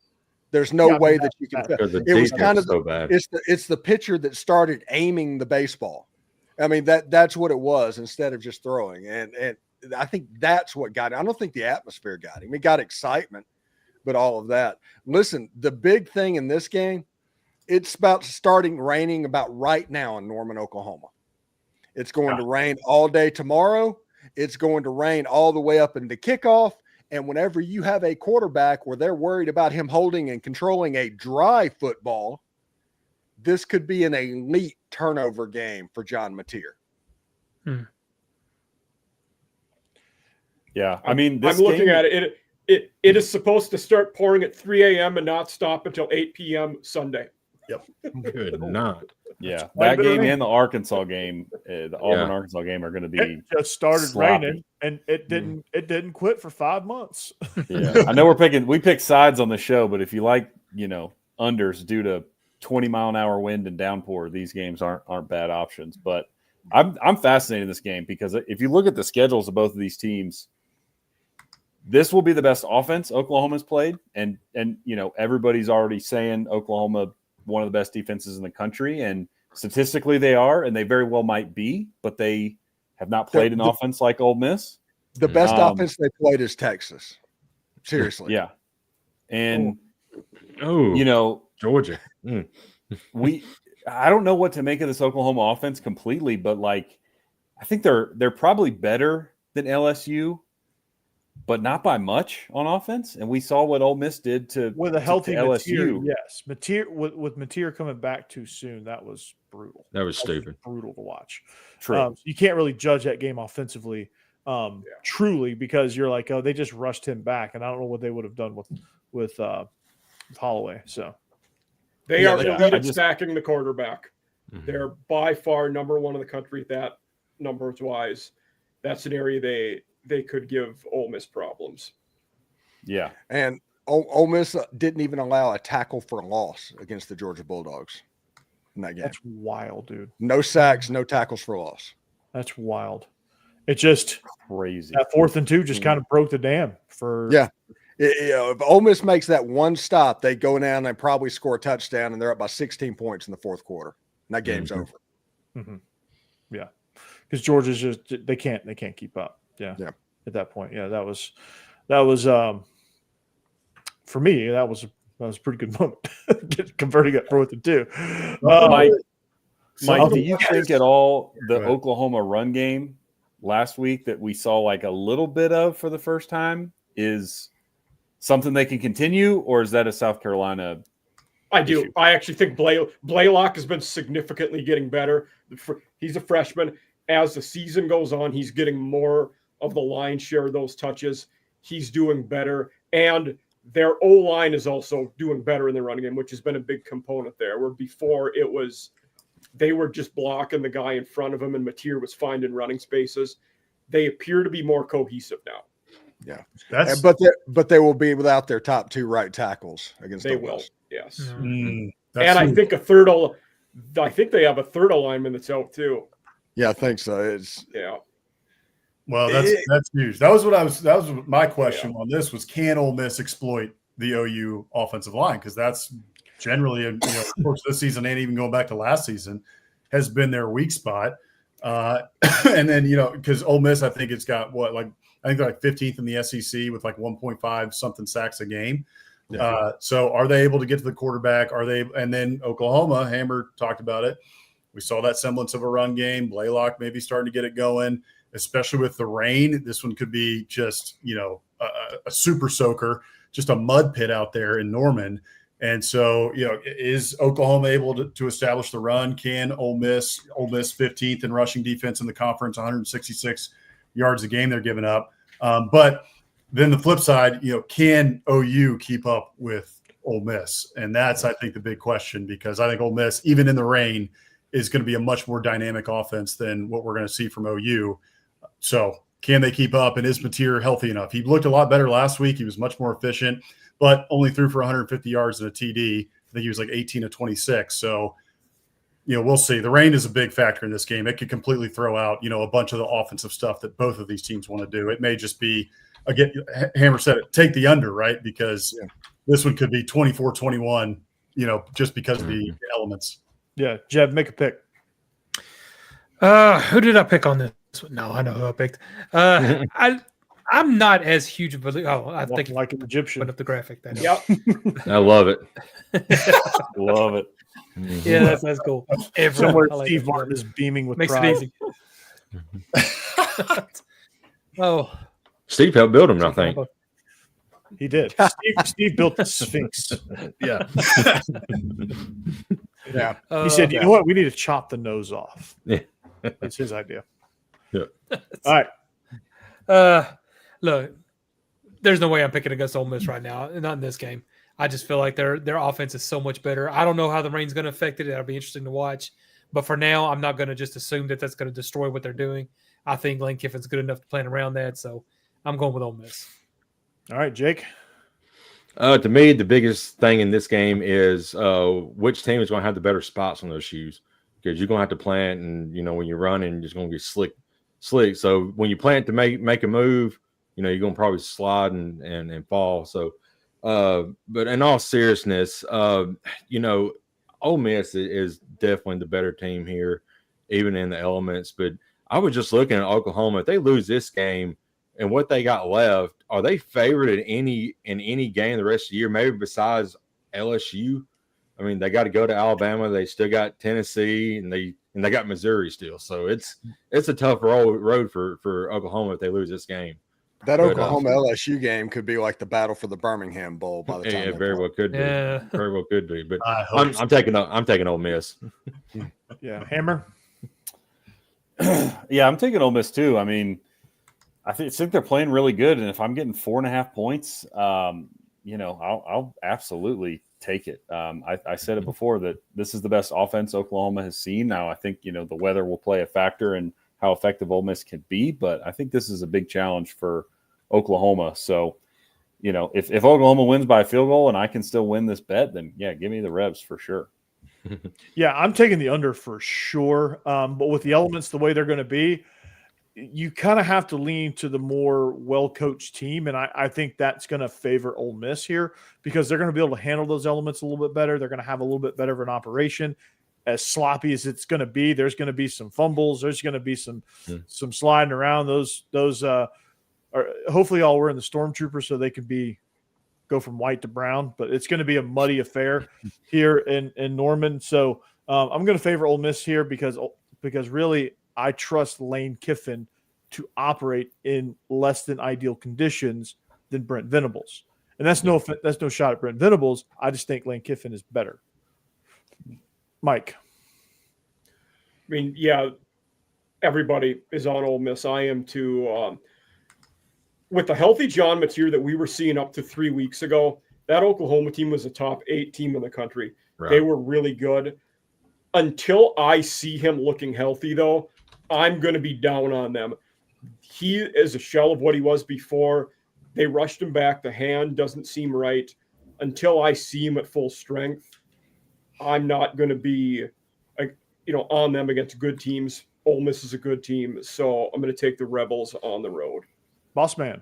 There's no way that you can. Because the It was defense kind is of so bad. it's the pitcher that started aiming the baseball. I mean that's what it was instead of just throwing, and I think that's what got him. I don't think the atmosphere got him. He got excitement, but all of that. Listen, the big thing in this game, it's about starting raining about right now in Norman, Oklahoma. It's going to rain all day tomorrow. It's going to rain all the way up into kickoff. And whenever you have a quarterback where they're worried about him holding and controlling a dry football, this could be an elite turnover game for John Mateer. Yeah, I mean, I'm looking at it. It is supposed to start pouring at 3 a.m. and not stop until 8 p.m. Sunday. Good night. Yeah, Quite a that bit of game rain. and the Arkansas game, the Auburn Arkansas game, are going to be. it just started sloppy. raining, and it didn't quit for 5 months. Yeah, I know we pick sides on the show, but if you like, unders due to 20-mile-an-hour wind and downpour, these games aren't bad options. But I'm fascinated in this game because if you look at the schedules of both of these teams, this will be the best offense Oklahoma's played, and everybody's already saying Oklahoma one of the best defenses in the country, and statistically they are, and they very well might be, but they have not played an offense like Ole Miss. The best offense they played is Texas. Seriously. Yeah. And Georgia. I don't know what to make of this Oklahoma offense completely, but like I think they're probably better than LSU, but not by much on offense. And we saw what Ole Miss did with a healthy LSU. Mateer, yes. With Mateer coming back too soon, that was brutal. That was stupid. Brutal to watch. True. You can't really judge that game offensively, truly, because you're like, oh, they just rushed him back, and I don't know what they would have done with Holloway. So they are elite at stacking the quarterback. Mm-hmm. They're by far number one in the country. That numbers wise, that's an area they could give Ole Miss problems. Yeah, and Ole Miss didn't even allow a tackle for a loss against the Georgia Bulldogs in that game. That's wild, dude. No sacks, no tackles for loss. That's wild. It just crazy. That 4th and 2 just kind of broke the dam for. Yeah. If Ole Miss makes that one stop, they go down and probably score a touchdown, and they're up by 16 points in the 4th quarter. And that game's over. Mm-hmm. Yeah, because Georgia's just they can't keep up. Yeah. At that point, that was for me. That was a pretty good moment, converting at 4th and 2. Mike, do you think at all the Oklahoma run game last week that we saw like a little bit of for the first time is something they can continue, or is that a South Carolina? I do. Issue? I actually think Blaylock has been significantly getting better. He's a freshman. As the season goes on, he's getting more of the lion's share of those touches. He's doing better. And their O-line is also doing better in the running game, which has been a big component there, where before it was they were just blocking the guy in front of him and Mateer was finding running spaces. They appear to be more cohesive now. Yeah, but they will be without their top 2 right tackles against. They will, yes. Mm, and I think I think they have a third alignment that's out too. Yeah, I think so. Well, that's huge. That was my question on this was, can Ole Miss exploit the OU offensive line? Because that's generally, of course, this season and even going back to last season has been their weak spot. And then because Ole Miss, I think it's got I think they're like 15th in the SEC with like 1.5 something sacks a game. Yeah. So are they able to get to the quarterback? And then Oklahoma, Hammer talked about it. We saw that semblance of a run game. Blaylock maybe starting to get it going, especially with the rain. This one could be just, a super soaker, just a mud pit out there in Norman. And so, is Oklahoma able to establish the run? Can Ole Miss 15th in rushing defense in the conference, 166 yards a game they're giving up. But then the flip side, can OU keep up with Ole Miss? And that's, I think, the big question, because I think Ole Miss, even in the rain, is going to be a much more dynamic offense than what we're going to see from OU. So can they keep up? And is Mateer healthy enough? He looked a lot better last week. He was much more efficient, but only threw for 150 yards and a TD. I think he was like 18 to 26. So, we'll see. The rain is a big factor in this game. It could completely throw out, a bunch of the offensive stuff that both of these teams want to do. It may just be, again, Hammer said it, take the under, right? Because this one could be 24-21, just because of the elements. Yeah. Jeb, make a pick. Who did I pick on this? No, I know who I picked. I'm not as huge of a. I think like an Egyptian. Put up the graphic. Yep. I love it. Love it. Yeah, that's cool. Somewhere Steve Martin is beaming with makes pride. it easy. Steve helped build him, I think. He did. Steve built the Sphinx. Yeah. Yeah. He said, "You know what? We need to chop the nose off." Yeah. That's his idea. Yeah. All right. Look, there's no way I'm picking against Ole Miss right now. Not in this game. I just feel like their offense is so much better. I don't know how the rain's going to affect it. That'll be interesting to watch. But for now, I'm not going to just assume that that's going to destroy what they're doing. I think Lane Kiffin's good enough to plan around that. So I'm going with Ole Miss. All right, Jake. To me, the biggest thing in this game is which team is going to have the better spots on those shoes, because you're going to have to plant, and when you're running, you're just going to get slick. So when you plant to make a move, you're going to probably slide and fall. So, but in all seriousness, Ole Miss is definitely the better team here, even in the elements. But I was just looking at Oklahoma. If they lose this game and what they got left, are they favored in any game the rest of the year? Maybe besides LSU. I mean, they got to go to Alabama. They still got Tennessee, and they got Missouri still. So it's a tough road for Oklahoma if they lose this game. That Oklahoma LSU game could be like the battle for the Birmingham Bowl by the time. It very well could be. Yeah. Very well could be. But I'm I'm taking Ole Miss. Yeah, Hammer. Yeah, I'm taking Ole Miss too. I mean, I think they're playing really good, and if I'm getting 4.5 points, I'll absolutely take it. I said it before that this is the best offense Oklahoma has seen. Now, I think the weather will play a factor in how effective Ole Miss can be, but I think this is a big challenge for Oklahoma. So, if Oklahoma wins by a field goal and I can still win this bet, then yeah, give me the Rebs for sure. Yeah, I'm taking the under for sure. But with the elements the way they're going to be, you kind of have to lean to the more well-coached team, and I think that's going to favor Ole Miss here because they're going to be able to handle those elements a little bit better. They're going to have a little bit better of an operation. As sloppy as it's going to be, there's going to be some fumbles. There's going to be some sliding around. Those are hopefully all we're in the stormtroopers so they can go from white to brown. But it's going to be a muddy affair here in Norman. So I'm going to favor Ole Miss here because really I trust Lane Kiffin to operate in less than ideal conditions than Brent Venables. And that's no shot at Brent Venables. I just think Lane Kiffin is better. Mike. I mean, yeah, everybody is on Ole Miss. I am too. With the healthy John Mateer that we were seeing up to 3 weeks ago, that Oklahoma team was a top 8 team in the country. Right. They were really good. Until I see him looking healthy, though, I'm going to be down on them. He is a shell of what he was before. They rushed him back. The hand doesn't seem right. Until I see him at full strength, I'm not going to be, on them against good teams. Ole Miss is a good team, so I'm going to take the Rebels on the road. Boss man.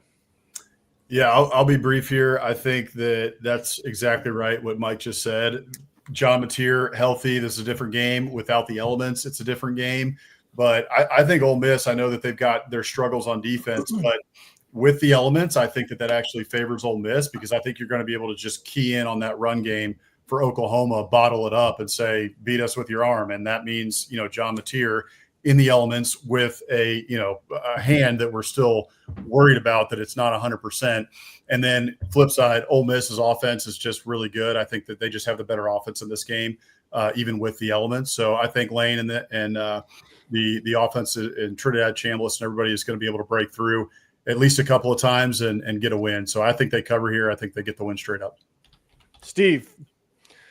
Yeah, I'll be brief here. I think that's exactly right what Mike just said. John Mateer healthy. This is a different game. Without the elements, it's a different game. But I think Ole Miss, I know that they've got their struggles on defense, but with the elements, I think that actually favors Ole Miss because I think you're going to be able to just key in on that run game for Oklahoma, bottle it up and say, beat us with your arm. And that means, John Mateer in the elements with a hand that we're still worried about that it's not 100%. And then flip side, Ole Miss's offense is just really good. I think that they just have the better offense in this game, even with the elements. So I think Lane and the offense in Trinidad Chambliss and everybody is going to be able to break through at least a couple of times and get a win. So I think they cover here. I think they get the win straight up. Steve,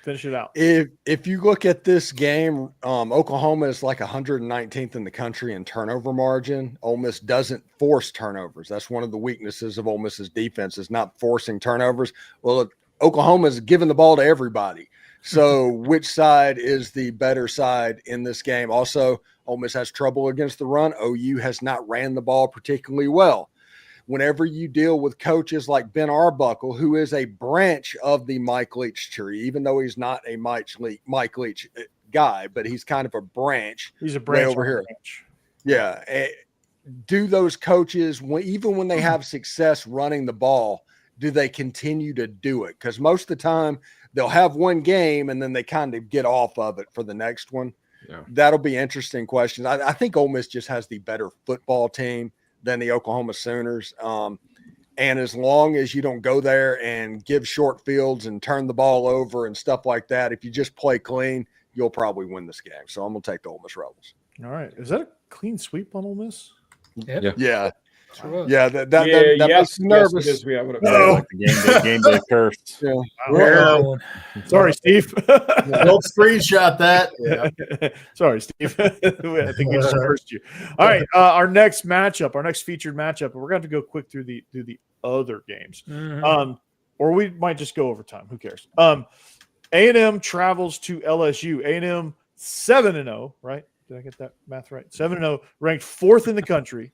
finish it out. If you look at this game, Oklahoma is like 119th in the country in turnover margin. Ole Miss doesn't force turnovers. That's one of the weaknesses of Ole Miss's defense is not forcing turnovers. Well, Oklahoma is giving the ball to everybody. So which side is the better side in this game? Also, Ole Miss has trouble against the run. OU has not ran the ball particularly well. Whenever you deal with coaches like Ben Arbuckle, who is a branch of the Mike Leach tree, even though he's not a Mike Leach guy, but he's kind of a branch. He's a branch over here. Branch. Yeah. Do those coaches, even when they have success running the ball, do they continue to do it? Because most of the time they'll have one game and then they kind of get off of it for the next one. Yeah. That'll be interesting questions. I think Ole Miss just has the better football team than the Oklahoma Sooners. And as long as you don't go there and give short fields and turn the ball over and stuff like that, if you just play clean, you'll probably win this game. So I'm going to take the Ole Miss Rebels. All right. Is that a clean sweep on Ole Miss? Yep. Yeah. Sure. Yeah, that makes me nervous. Yes, we have it. Like the game day curse. Yeah. Well, sorry, Steve. Don't screenshot that. Yeah. Sorry, Steve. I think we just cursed you. All right, our next featured matchup, and we're going to have to go quick through the other games, or we might just go overtime. Who cares? A&M travels to LSU. A&M 7-0, right? Did I get that math right? 7-0, ranked 4th in the country.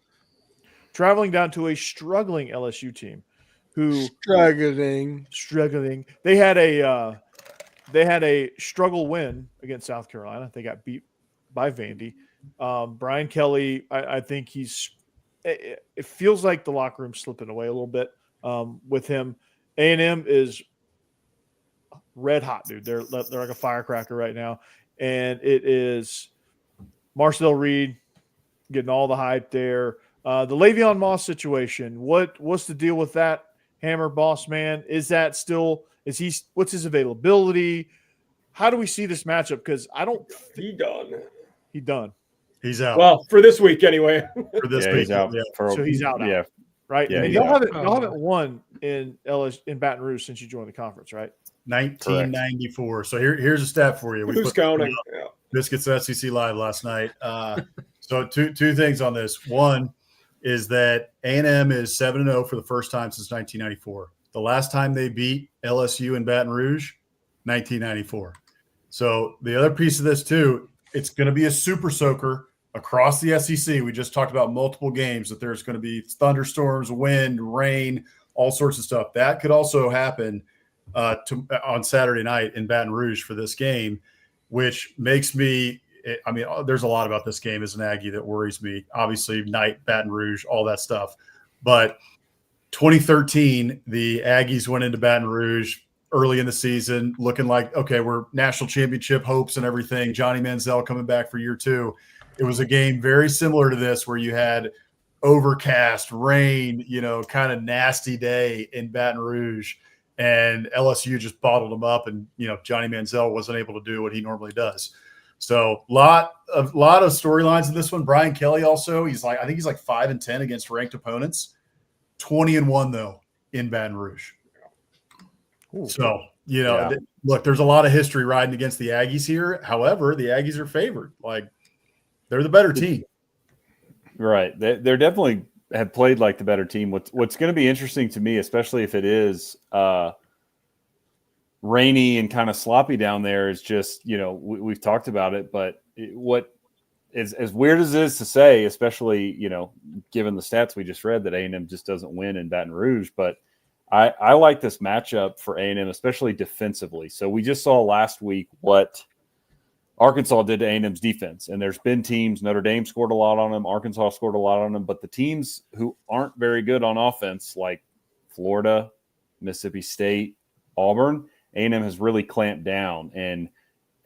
traveling down to a struggling LSU team who struggling. They had a struggle win against South Carolina. They got beat by Vandy. Brian Kelly, I think it feels like the locker room's slipping away a little bit with him. A&M is red hot, dude. They're like a firecracker right now. And it is Marcel Reed getting all the hype there. The Le'Veon Moss situation, what's the deal with that, Hammer Boss Man? Is that still what's his availability? How do we see this matchup? Because I don't He done. he done. He's out. Well, for this week anyway. for this Yeah, week. he's out. Yeah. So he's out. Yeah, Right? Yeah, and he's y'all out. haven't won in Baton Rouge since you joined the conference, right? 1994. So here's a stat for you. We Who's put this counting? up. Yeah. Biscuits SEC Live last night. So two things on this. One is that A&M is 7-0 for the first time since 1994. The last time they beat LSU in Baton Rouge, 1994. So the other piece of this too, it's going to be a super soaker across the SEC. We just talked about multiple games that there's going to be thunderstorms, wind, rain, all sorts of stuff. That could also happen on Saturday night in Baton Rouge for this game, which makes me – I mean, there's a lot about this game as an Aggie that worries me. Obviously, night, Baton Rouge, all that stuff. But 2013, the Aggies went into Baton Rouge early in the season looking like, okay, we're national championship hopes and everything. Johnny Manziel coming back for year 2. It was a game very similar to this where you had overcast, rain, kind of nasty day in Baton Rouge, and LSU just bottled them up, and Johnny Manziel wasn't able to do what he normally does. So lot of storylines in this one. Brian Kelly also, I think he's like 5-10 against ranked opponents, 20-1 though in Baton Rouge. Ooh. So look, there's a lot of history riding against the Aggies here. However, the Aggies are favored. Like, they're the better team. Right. They're definitely have played like the better team. What's going to be interesting to me, especially if it is rainy and kind of sloppy down there, is just, we've talked about it, but what is as weird as it is to say, especially, given the stats we just read, that A&M just doesn't win in Baton Rouge. But I like this matchup for A&M, especially defensively. So we just saw last week what Arkansas did to A&M's defense, and there's been teams, Notre Dame scored a lot on them, Arkansas scored a lot on them, but the teams who aren't very good on offense, like Florida, Mississippi State, Auburn, A&M has really clamped down, and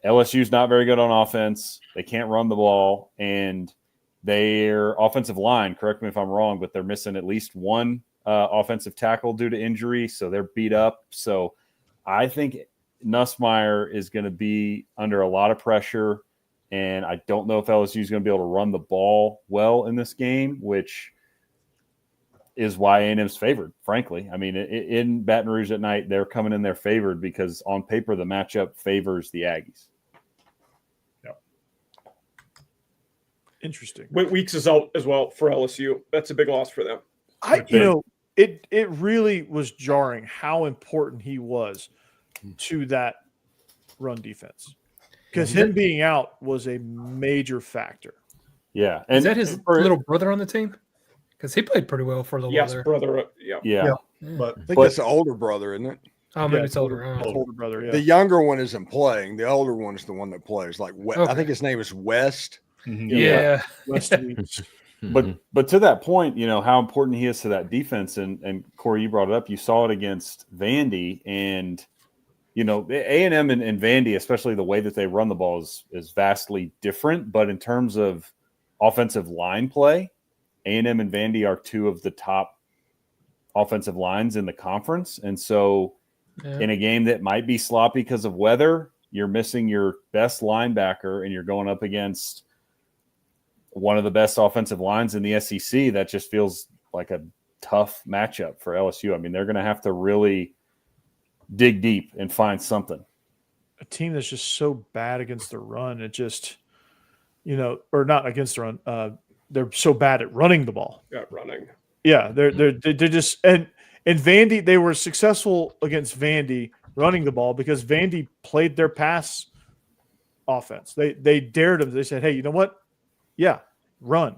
LSU's not very good on offense. They can't run the ball, and their offensive line, correct me if I'm wrong, but they're missing at least one offensive tackle due to injury, so they're beat up. So I think Nussmeier is going to be under a lot of pressure, and I don't know if LSU is going to be able to run the ball well in this game, which is why A&M's favored, frankly. I mean, in Baton Rouge at night, they're coming in there favored because on paper the matchup favors the Aggies. Yep. Interesting. Weeks is out as well for LSU. That's a big loss for them. It really was jarring how important he was to that run defense, because him being out was a major factor. Yeah. Is that his little brother on the team? Because he played pretty well for a little while Yes, there. brother. Yeah. Yeah. But I think it's the older brother, isn't it? Oh, maybe it's older. His older brother. Yeah. The younger one isn't playing. The older one is the one that plays. Like Okay. I think his name is West. Yeah. West Weeks. But to that point, how important he is to that defense, and Corey, you brought it up. You saw it against Vandy, and A&M and Vandy, especially the way that they run the ball, is vastly different. But in terms of offensive line play, A&M and Vandy are two of the top offensive lines in the conference. And so in a game that might be sloppy because of weather, you're missing your best linebacker and you're going up against one of the best offensive lines in the SEC. That just feels like a tough matchup for LSU. I mean, they're going to have to really dig deep and find something. A team that's just so bad against the run, it just, or not against the run. They're so bad at running the ball. Yeah, running. Yeah, they're just and Vandy, they were successful against Vandy running the ball because Vandy played their pass offense. They dared them. They said, "Hey, you know what? Yeah, run.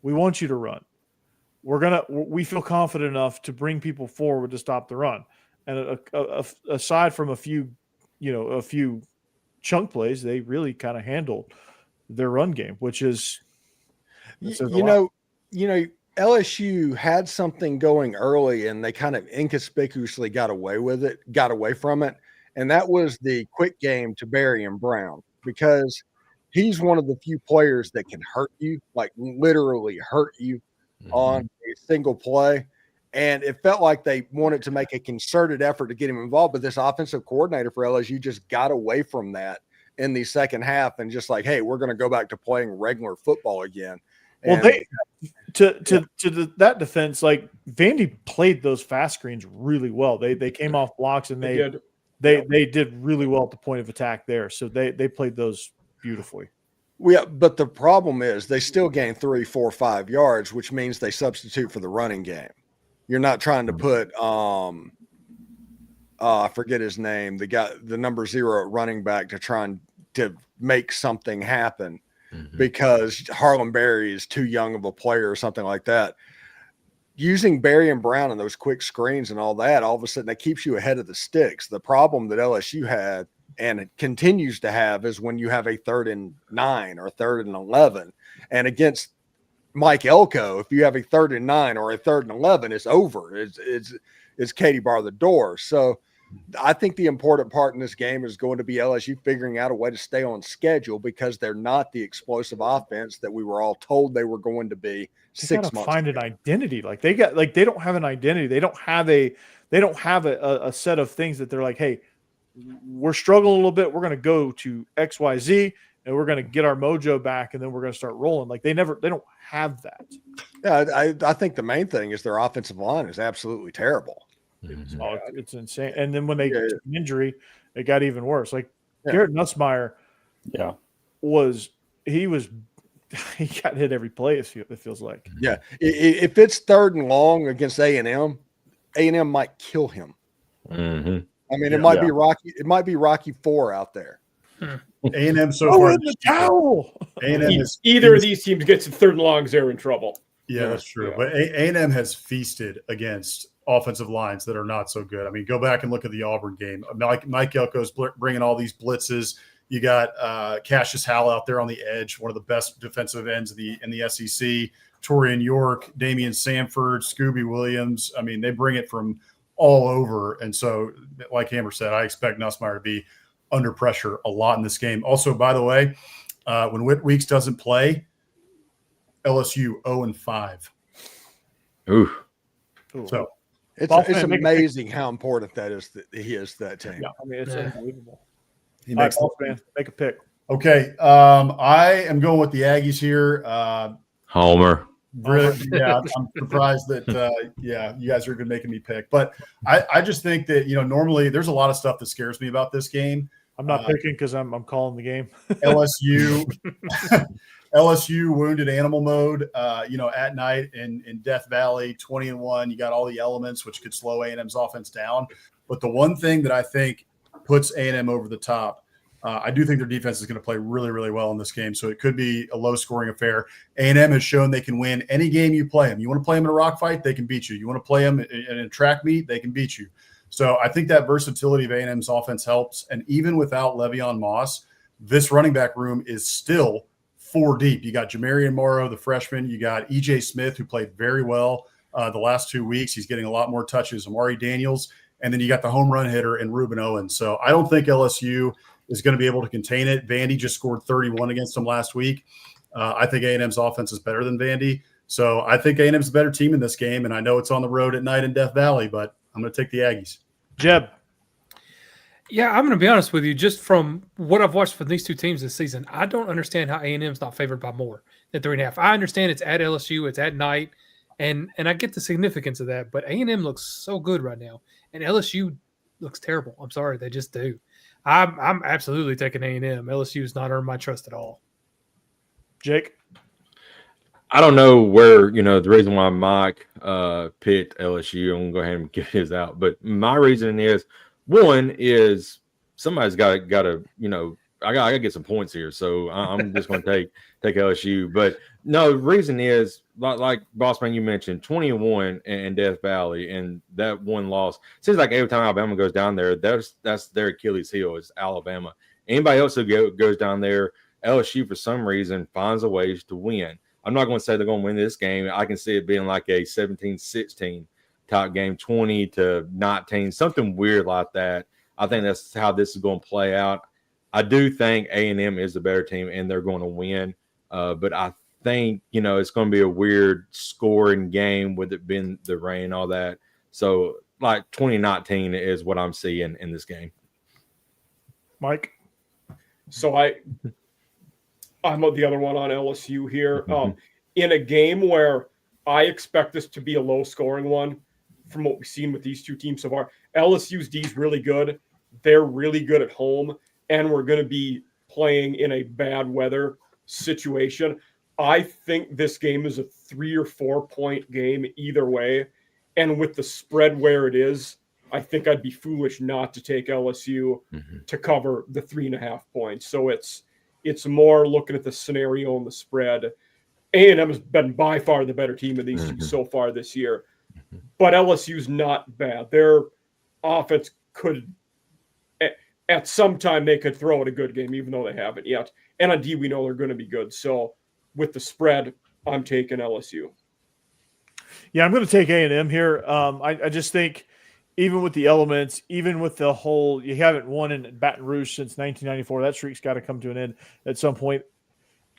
We want you to run." we feel confident enough to bring people forward to stop the run. And aside from a few chunk plays, they really kind of handled their run game, which is LSU had something going early and they kind of inconspicuously got away from it. And that was the quick game to Barry and Brown, because he's one of the few players that can hurt you, like literally hurt you on a single play. And it felt like they wanted to make a concerted effort to get him involved, but this offensive coordinator for LSU just got away from that in the second half and just like, hey, we're going to go back to playing regular football again. Well, that defense, like Vandy played those fast screens really well. They came off blocks and they did really well at the point of attack there. So they played those beautifully. Yeah, but the problem is they still gain 3, 4, 5 yards, which means they substitute for the running game. You're not trying to put I forget his name, the number 0 at running back to try and to make something happen. Because Harlan Berry is too young of a player or something like that. Using Berry and Brown and those quick screens and all that, all of a sudden that keeps you ahead of the sticks. The problem that LSU had and it continues to have is when you have a 3rd and 9 or 3rd and 11. And against Mike Elko, if you have a 3rd and 9 or a 3rd and 11, it's over. It's Katie bar the door. So I think the important part in this game is going to be LSU figuring out a way to stay on schedule, because they're not the explosive offense that we were all told they were going to be 6 months. Find an identity. They don't have an identity. They don't have a set of things that they're like, hey, we're struggling a little bit. We're going to go to XYZ and we're going to get our mojo back, and then we're going to start rolling. Like they don't have that. Yeah, I think the main thing is their offensive line is absolutely terrible. It's insane. And then when they get an injury, it got even worse. Like Garrett Nussmeier, he got hit every play. It feels like. Yeah, if it's 3rd and long against A&M might kill him. Mm-hmm. I mean, it might be Rocky. It might be Rocky 4 out there. A&M so far. In the towel. A&M either of these teams gets to 3rd and longs, they're in trouble. Yeah, that's true. But A&M has feasted against offensive lines that are not so good. I mean, go back and look at the Auburn game. Mike Elko's bringing all these blitzes. You got Cassius Howell out there on the edge, one of the best defensive ends in the SEC. Torian York, Damian Sanford, Scooby Williams. I mean, they bring it from all over. And so, like Hammer said, I expect Nussmeier to be under pressure a lot in this game. Also, by the way, when Whit Weeks doesn't play, LSU 0-5. Ooh. So it's amazing how important that is that he is to that team. Yeah, I mean, it's unbelievable. He makes make a pick. Okay. I am going with the Aggies here. Homer. Really, I'm surprised that you guys are making me pick. But I just think that normally there's a lot of stuff that scares me about this game. I'm not picking because I'm calling the game. LSU wounded animal mode. At night in Death Valley, 20-1. You got all the elements which could slow A&M's offense down. But the one thing that I think puts A&M over the top, I do think their defense is going to play really, really well in this game. So it could be a low-scoring affair. A&M has shown they can win any game you play them. You want to play them in a rock fight, they can beat you. You want to play them in a track meet, they can beat you. So I think that versatility of A&M's offense helps. And even without Le'Veon Moss, this running back room is still 4 deep. You got Jamarian Morrow, the freshman. You got E.J. Smith, who played very well the last 2 weeks. He's getting a lot more touches. Amari Daniels. And then you got the home run hitter in Ruben Owens. So I don't think LSU is going to be able to contain it. Vandy just scored 31 against them last week. I think A&M's offense is better than Vandy. So I think A&M's a better team in this game. And I know it's on the road at night in Death Valley, but I'm going to take the Aggies. Jeb. Yeah, I'm going to be honest with you. Just from what I've watched from these two teams this season, I don't understand how A&M's not favored by more than 3.5. I understand it's at LSU, it's at night, and I get the significance of that. But A&M looks so good right now, and LSU looks terrible. I'm sorry, they just do. I'm absolutely taking A&M. LSU has not earned my trust at all. Jake? I don't know where, the reason why Mike picked LSU. I'm going to go ahead and get his out. But my reasoning is, one is somebody's got to, I got to get some points here. So I'm just going to take LSU. But no, the reason is like Bossman, you mentioned 20-1 in Death Valley, and that one loss. Seems like every time Alabama goes down there, that's their Achilles heel is Alabama. Anybody else who goes down there, LSU for some reason finds a way to win. I'm not going to say they're going to win this game. I can see it being like a 17-16 type game, 20-19, something weird like that. I think that's how this is going to play out. I do think A&M is the better team, and they're going to win. But I think, it's going to be a weird scoring game with it being the rain and all that. So, like 2019 is what I'm seeing in this game. Mike? So I'm the other one on LSU here. In a game where I expect this to be a low-scoring one from what we've seen with these two teams so far. LSU's D is really good. They're really good at home, and we're going to be playing in a bad weather situation. I think this game is a 3 or 4 point game either way. And with the spread where it is, I think I'd be foolish not to take LSU to cover the 3.5 points. So it's more looking at the scenario and the spread. A&M has been by far the better team of these two so far this year. But LSU's not bad. Their offense could, at some time, they could throw it a good game, even though they haven't yet. And on D, we know they're going to be good. So with the spread, I'm taking LSU. Yeah, I'm going to take A&M here. I just think even with the elements, even with the whole, you haven't won in Baton Rouge since 1994. That streak's got to come to an end at some point.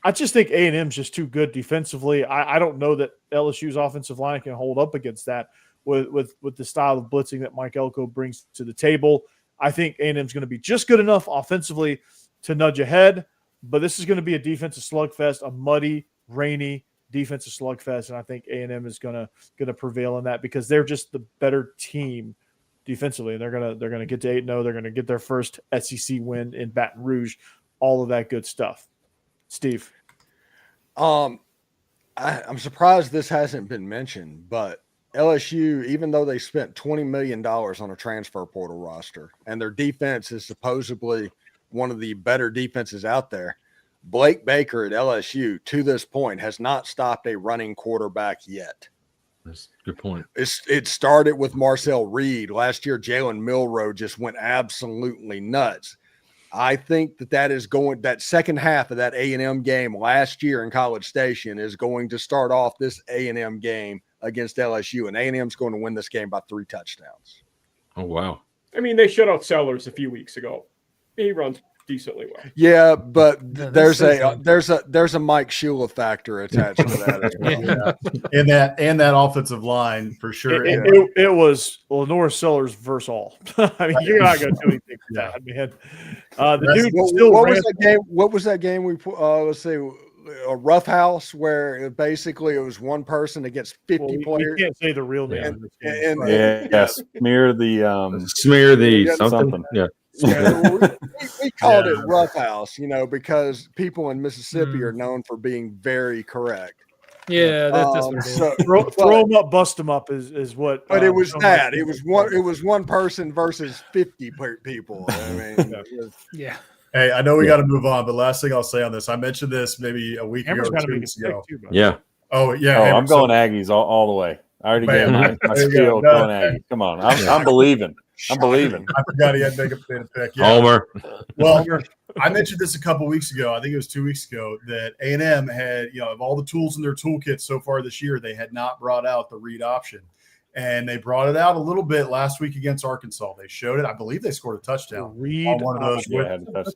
I just think A&M's just too good defensively. I don't know that LSU's offensive line can hold up against that with the style of blitzing that Mike Elko brings to the table. I think A&M's going to be just good enough offensively to nudge ahead, but this is going to be a defensive slugfest, a muddy, rainy defensive slugfest, and I think A&M is going to prevail in that because they're just the better team defensively, and they're going to get to 8-0. They're going to get their first SEC win in Baton Rouge, all of that good stuff. Steve. I'm surprised this hasn't been mentioned, but LSU, even though they spent $20 million on a transfer portal roster and their defense is supposedly one of the better defenses out there, Blake Baker at LSU to this point has not stopped a running quarterback yet. That's a good point. It started with Marcel Reed. Last year, Jalen Milroe just went absolutely nuts. I think that second half of that A&M game last year in College Station is going to start off this A&M game against LSU, and A&M's going to win this game by 3 touchdowns. Oh, wow. I mean, they shut out Sellers a few weeks ago. He runs decently well. Yeah, but there's a Mike Shula factor attached to that as well. Yeah. And that offensive line for sure. It was Lenore Sellers versus all. I mean, you're not going to do anything for that, man. What was that game we put? Let's say a rough house where basically it was one person against 50 players. You can't say the real name. Smear the something. Yeah. We called it rough house, because people in Mississippi are known for being very correct. Yeah, that's what it is. So, throw them up, bust them up is what. But it was that. It was one person versus 50 people. I mean, yeah. Hey, I know we got to move on, but last thing I'll say on this, I mentioned this maybe a week ago or 2 weeks ago. Yeah. Oh, yeah. Oh, I'm going Aggies all the way. I already gave my spiel going Aggies. Come on. I'm believing. I'm believing. I forgot he had to make a pick. Yeah. Homer. Well, I mentioned this a couple weeks ago. I think it was 2 weeks ago that A&M had, of all the tools in their toolkit so far this year, they had not brought out the read option. And they brought it out a little bit last week against Arkansas. They showed it. I believe they scored a touchdown on one of those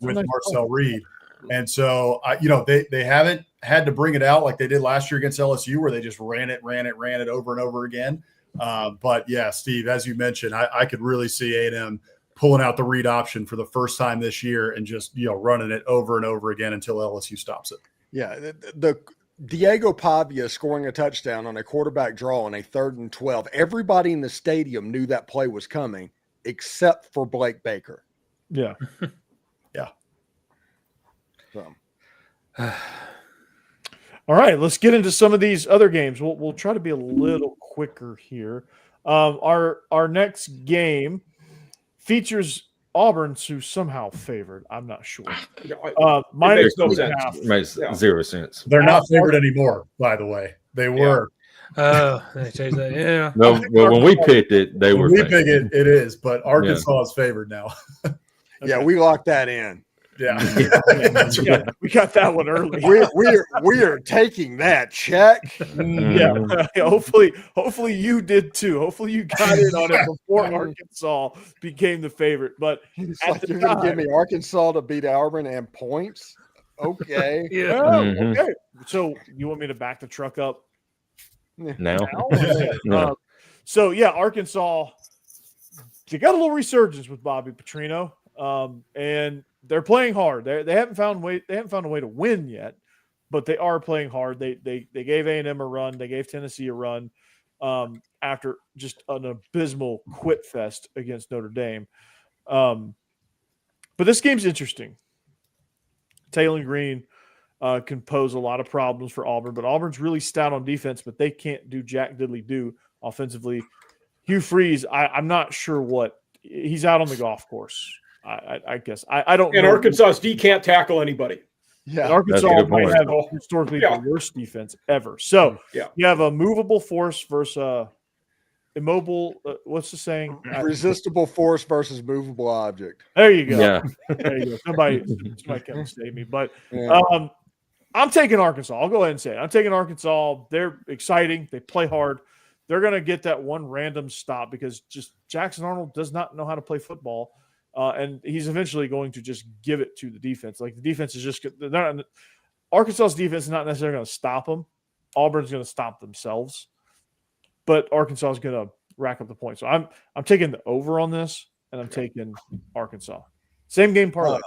with Marcel Reed. And so, they haven't had to bring it out like they did last year against LSU, where they just ran it over and over again. But yeah, Steve, as you mentioned, I could really see A&M pulling out the read option for the first time this year and just, running it over and over again until LSU stops it. Yeah. The Diego Pavia scoring a touchdown on a quarterback draw on a 3rd and 12. Everybody in the stadium knew that play was coming except for Blake Baker. Yeah. Yeah. So. All right, let's get into some of these other games. We'll try to be a little quicker here. Our next game features Auburn's who's somehow favored. I'm not sure. It Minus makes no 2.5. sense. Makes Yeah. zero sense. They're not favored anymore, by the way. They were. They changed that. Yeah. No, well, when we picked it, they When were. we favored. pick it, it is, but Arkansas is favored now. Yeah, we locked that in. Yeah. That's right. We got that one early. We are taking that check. Mhm. Yeah. Hopefully you did too. Hopefully you got in on it before Arkansas became the favorite. But It's at like the you're going to give time- me Arkansas to beat Auburn and points. Okay. Yeah. Oh, Mhm. okay. So you want me to back the truck up Now, now? or later? No. So yeah, Arkansas, they got a little resurgence with Bobby Petrino, and they're playing hard. They haven't found a way to win yet, but they are playing hard. They gave A&M a run. They gave Tennessee a run after just an abysmal quit fest against Notre Dame. But this game's interesting. Taylor Green can pose a lot of problems for Auburn, but Auburn's really stout on defense, but they can't do jack diddly do offensively. Hugh Freeze, I'm not sure what he's out on the golf course. I guess I don't. And know. Arkansas's D can't tackle anybody. And Yeah. Arkansas That's a good might point. have historically Yeah. the worst defense ever. So Yeah. you have a movable force versus immobile. What's the saying? Resistible force versus movable object. There you go. yeah. There you go. Somebody can save me, but. Yeah. I'm taking Arkansas. I'll go ahead and say it. I'm taking Arkansas. They're exciting. They play hard. They're going to get that one random stop because just Jackson Arnold does not know how to play football. And he's eventually going to just give it to the defense. Like the defense is just Arkansas's defense is not necessarily going to stop them. Auburn's going to stop themselves. But Arkansas is going to rack up the points. So I'm taking the over on this, and I'm taking Arkansas. Same game parlay.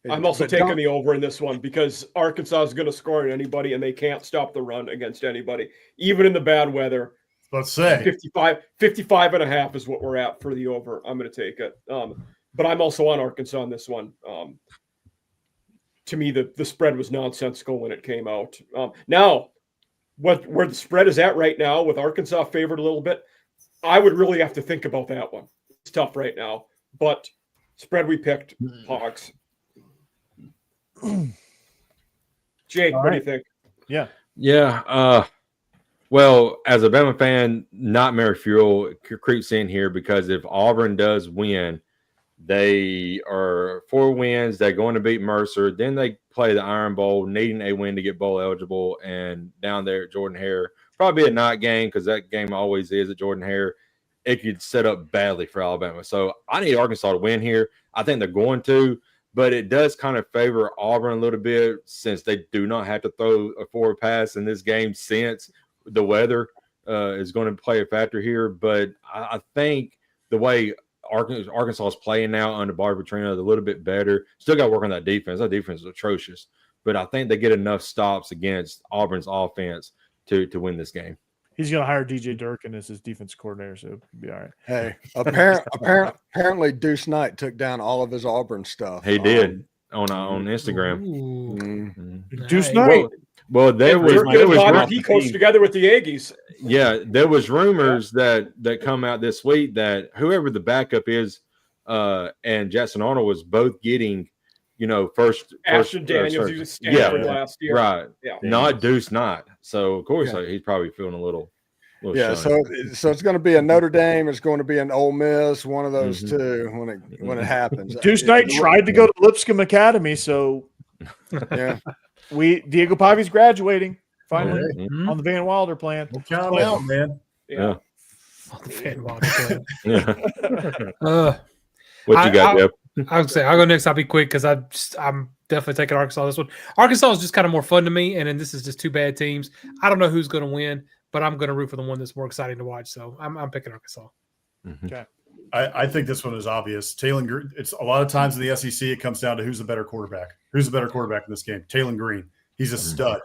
I'm also But taking don't- the over in this one because Arkansas is going to score on anybody and they can't stop the run against anybody, even in the bad weather. Let's say 55 and a half is what we're at for the over. I'm going to take it. But I'm also on Arkansas on this one. To me, the spread was nonsensical when it came out. Now, where the spread is at right now with Arkansas favored a little bit, I would really have to think about that one. It's tough right now, but spread we picked, Hogs. Jake, All what do you right. think? Yeah. Yeah. Well, as a Bama fan, nightmare fuel creeps in here because if Auburn does win, they are 4 wins. They're going to beat Mercer. Then they play the Iron Bowl, needing a win to get bowl eligible. And down there at Jordan Hare, probably a night game because that game always is at Jordan Hare. It could set up badly for Alabama. So I need Arkansas to win here. I think they're going to. But it does kind of favor Auburn a little bit since they do not have to throw a forward pass in this game since the weather is going to play a factor here. But I think the way Arkansas is playing now under Bobby Petrino is a little bit better. Still got to work on that defense. That defense is atrocious. But I think they get enough stops against Auburn's offense to win this game. He's going to hire DJ Durkin as his defense coordinator, so it'll be all right. Hey, apparently Deuce Knight took down all of his Auburn stuff. He did on Instagram. Ooh, Mm, Deuce nice. Knight. Well, there was Durkin and Bobby rumors- P coached together with the Aggies. Yeah, there was rumors that come out this week that whoever the backup is, and Jackson Arnold was both getting, first. Ashton Daniels, he was Stanford last year. Right. Yeah. Not Deuce Knight. So of course he's probably feeling a little yeah, shunned. so it's going to be a Notre Dame. It's going to be an Ole Miss. One of those Mhm. two when it happens. Deuce Knight tried to go to Lipscomb Academy, so Yeah, Diego Pavi's graduating finally Mhm. on the Van Wilder plan. we'll count them out, man. Yeah. Oh, the Van Wilder plan. Yeah. What you got, Jeff? I would say I'll go next. I'll be quick because I'm definitely taking Arkansas this one. Arkansas is just kind of more fun to me, and then this is just 2 bad teams. I don't know who's going to win, but I'm going to root for the one that's more exciting to watch. So I'm picking Arkansas. I think this one is obvious. Taylor Green. It's a lot of times in the SEC, it comes down to who's the better quarterback. Who's the better quarterback in this game? Taylor Green. He's a stud.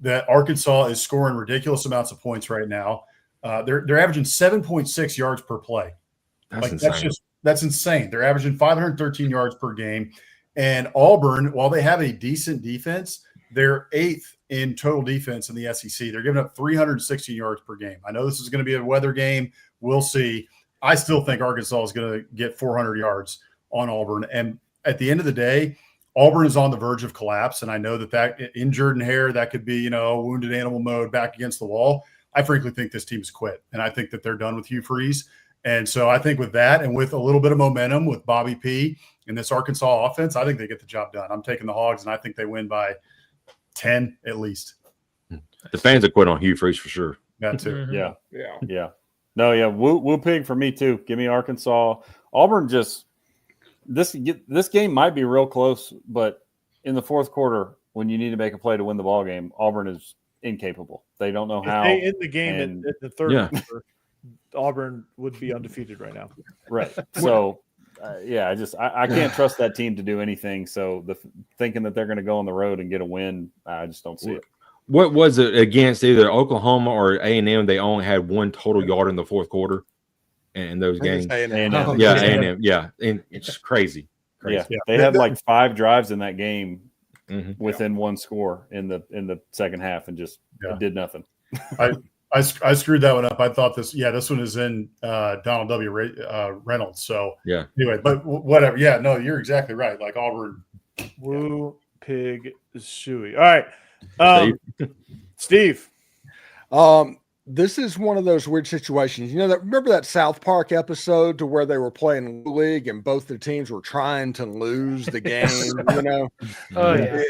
That Arkansas is scoring ridiculous amounts of points right now. They're averaging 7.6 yards per play. That's insane. That's insane. They're averaging 513 yards per game. And Auburn, while they have a decent defense, they're 8th in total defense in the SEC. They're giving up 316 yards per game. I know this is going to be a weather game. We'll see. I still think Arkansas is going to get 400 yards on Auburn. And at the end of the day, Auburn is on the verge of collapse. And I know that injured and hair, that could be, wounded animal mode back against the wall. I frankly think this team has quit. And I think that they're done with Hugh Freeze. And so I think with that and with a little bit of momentum with Bobby P and this Arkansas offense, I think they get the job done. I'm taking the Hogs, and I think they win by 10 at least. The fans have quit on Hugh Freeze for sure. That too. Mm-hmm. Yeah. No, yeah. Woo pig for me too. Give me Arkansas. Auburn just this game might be real close, but in the fourth quarter, when you need to make a play to win the ball game, Auburn is incapable. They don't know how. If they end the game at the third quarter, Auburn would be undefeated right now. Right. So, I can't trust that team to do anything. So thinking that they're going to go on the road and get a win, I just don't see it. What was it against either Oklahoma or A&M? They only had one total yard in the fourth quarter in those games. A&M. Yeah, A&M. Yeah, and it's crazy. Yeah, they had like 5 drives in that game within one score in the second half, and just did nothing. I screwed that one up. I thought this one is in Donald W. Reynolds. So anyway, but whatever. Yeah, no, you're exactly right. Like Auburn. Woo pig suey. All right. Steve. This is one of those weird situations. Remember that South Park episode to where they were playing league and both the teams were trying to lose the game, Oh yeah.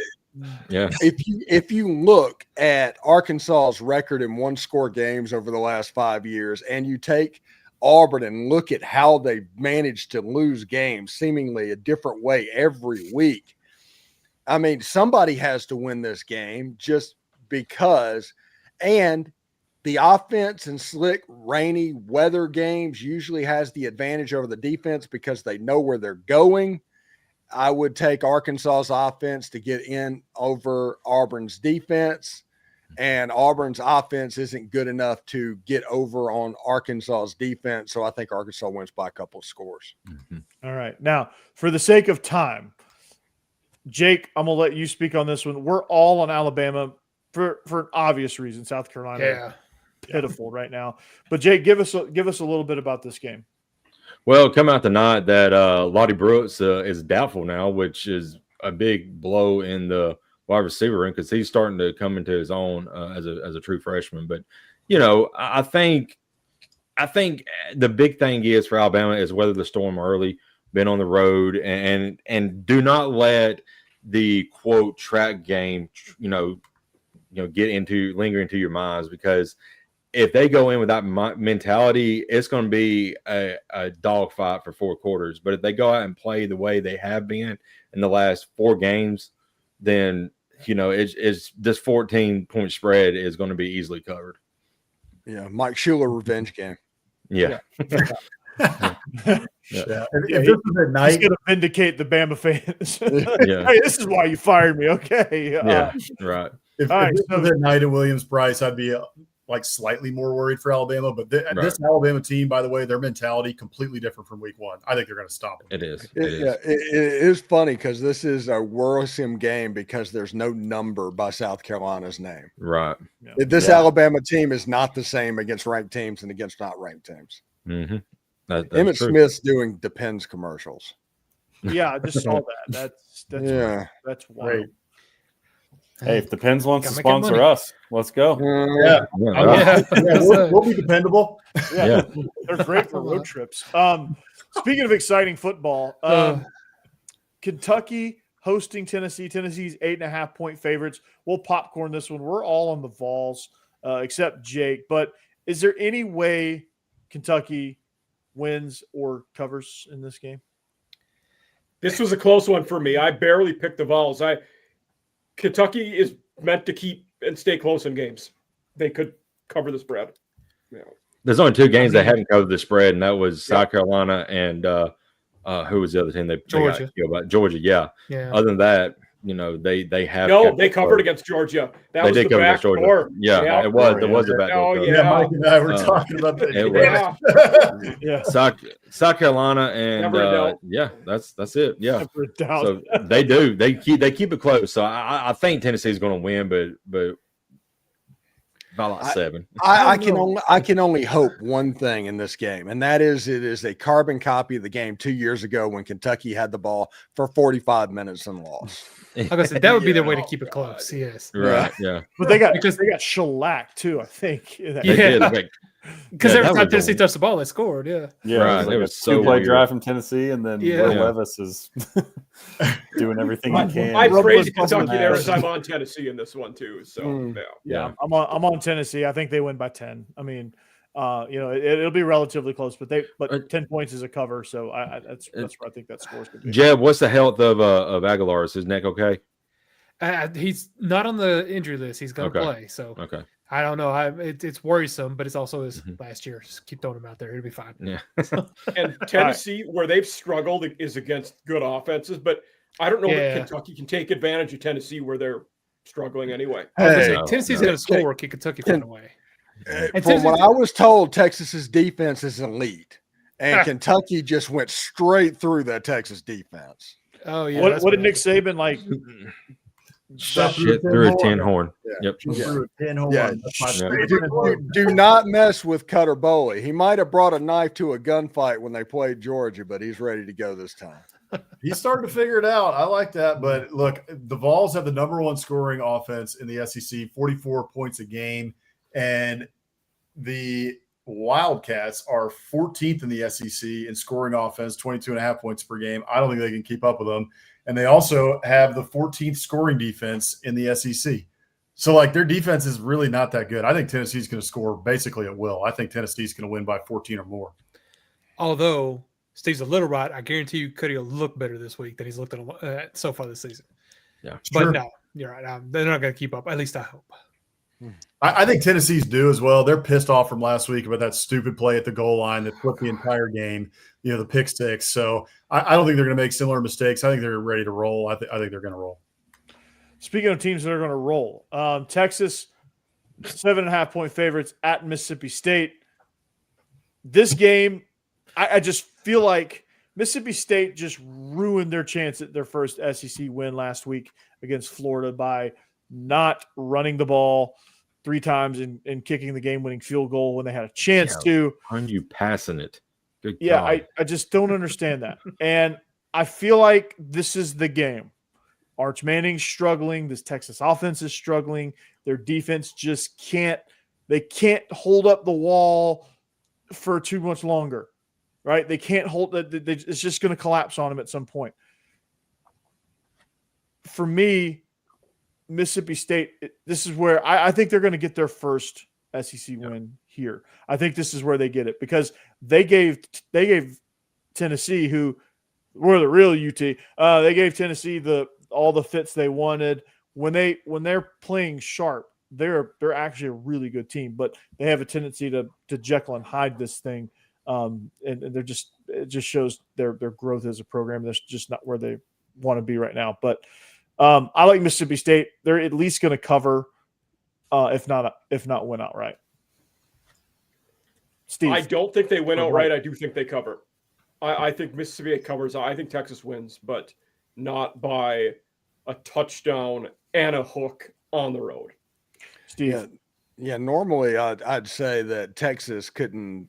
Yeah. If you look at Arkansas's record in one-score games over the last 5 years, and you take Auburn and look at how they managed to lose games seemingly a different way every week, I mean, somebody has to win this game just because. And the offense in slick, rainy weather games usually has the advantage over the defense because they know where they're going. I would take Arkansas's offense to get in over Auburn's defense, and Auburn's offense isn't good enough to get over on Arkansas's defense. So I think Arkansas wins by a couple of scores. All right. Now, for the sake of time, Jake, I'm going to let you speak on this one. We're all on Alabama for an obvious reason. South Carolina, pitiful right now. But Jake, give us a little bit about this game. Well, coming out tonight that Lottie Brooks is doubtful now, which is a big blow in the wide receiver room because he's starting to come into his own as a true freshman. But I think the big thing is for Alabama is weather the storm early, been on the road, and do not let the quote track game linger into your minds, because if they go in with that mentality, it's going to be a dogfight for 4 quarters. But if they go out and play the way they have been in the last 4 games, then it's this 14-point spread is going to be easily covered. Yeah, Mike Schuler revenge game. Yeah. If this is at night, he's going to vindicate the Bama fans. Yeah. Hey, this is why you fired me. Okay. Right. If this was at night at Williams-Brice, I'd be slightly more worried for Alabama. But this Alabama team, by the way, their mentality completely different from week 1. I think they're going to stop them. It is. It is funny because this is a worrisome game because there's no number by South Carolina's name. Right. This Alabama team is not the same against ranked teams and against not ranked teams. Mm-hmm. Emmett Smith's doing Depends commercials. Yeah, I just saw that. That's wild. Great. Hey, if Depends wants to sponsor us, let's go. We'll be dependable. Yeah. They're great for road trips. Speaking of exciting football, Kentucky hosting Tennessee. Tennessee's 8.5-point favorites. We'll popcorn this one. We're all on the Vols except Jake. But is there any way Kentucky wins or covers in this game? This was a close one for me. I barely picked the Vols. Kentucky is meant to keep and stay close in games. They could cover the spread. There's only 2 games they haven't covered the spread, and that was South Carolina and who was the other team? Georgia. Georgia, yeah. Other than that, they have. No, they covered against Georgia. That was the back door. Yeah, it was. There was a back door. Yeah, Mike and I were talking about that. South Carolina and that's it. Yeah, so they do. They keep it close. So I think Tennessee's going to win, but About like 7. I can only hope one thing in this game, and that is it is a carbon copy of the game 2 years ago when Kentucky had the ball for 45 minutes and lost. Like I said, that would be their way to Oh, keep it God. close. Yes. Right. Yeah. But they got Because- shellacked too, I think. in that They game. Yeah. did. Because Yeah, every that time was Tennessee a- touched the ball, they scored. Yeah. Yeah, Right, it it was was a so two-play weird. drive from Tennessee, and then Yeah. Will Yeah. Levis is doing everything he can. I Rob praise was busting Kentucky his there ass. as I'm on Tennessee in this one too. So Mm. yeah. Yeah, I'm on Tennessee. I think they win by 10. I mean, it'll be relatively close, but 10 points is a cover, so that's where I think that score is going to be. Jeb, what's the health of Aguilar? Is his neck okay? He's not on the injury list. He's going to Okay. play. So Okay. I don't know. It's worrisome, but it's also his Mhm. last year. Just keep throwing him out there. It'll be fine. Yeah. And Tennessee, where they've struggled, is against good offenses. But I don't know Yeah. that Kentucky can take advantage of Tennessee where they're struggling anyway. I was gonna Hey, say, no, Tennessee's no. going to score. Can Kentucky find a way? And From what Tennessee- I was told, Texas's defense is elite, and Ah. Kentucky just went straight through that Texas defense. Oh yeah. what that's did Nick happened. Saban like? Shit through a 10 horn. Yep. Threw a 10 home Yeah. run. That's my Yeah. favorite. Do not mess with Cutter Boley. He might have brought a knife to a gunfight when they played Georgia, but he's ready to go this time. He's starting to figure it out. I like that. But look, the Vols have the #1 scoring offense in the SEC, 44 points a game. And the Wildcats are 14th in the SEC in scoring offense, 22.5 points per game. I don't think they can keep up with them. And they also have the 14th scoring defense in the SEC. So, like, their defense is really not that good. I think Tennessee's going to score basically at will. I think Tennessee's going to win by 14 or more. Although Steve's a little right, I guarantee you Cuddy will look better this week than he's looked at so far this season. Yeah. But Sure. no, you're right. They're not going to keep up. At least I hope. I think Tennessee's due as well. They're pissed off from last week about that stupid play at the goal line that flipped the entire game, the pick six. So I don't think they're going to make similar mistakes. I think they're ready to roll. I think they're going to roll. Speaking of teams that are going to roll, Texas 7.5-point favorites at Mississippi State. This game, I just feel like Mississippi State just ruined their chance at their first SEC win last week against Florida by not running the ball 3 times and kicking the game-winning field goal when they had a chance to. Aren't you passing it? Good Yeah, God. I just don't understand that. And I feel like this is the game. Arch Manning's struggling. This Texas offense is struggling. Their defense just can't hold up the wall for too much longer, right? They can't hold that. It's just going to collapse on them at some point. For me, Mississippi State, this is where I think they're going to get their first SEC win here. I think this is where they get it because they gave Tennessee, who were the real UT, they gave Tennessee all the fits they wanted. When they're playing sharp, they're actually a really good team, but they have a tendency to Jekyll and Hyde this thing, and it just shows their growth as a program. That's just not where they want to be right now. But I like Mississippi State. They're at least going to cover, if not win outright. Steve, I don't think they win outright. I do think they cover. I think Mississippi covers. I think Texas wins, but not by a touchdown and a hook on the road. Steve, Yeah. Normally, I'd say that Texas couldn't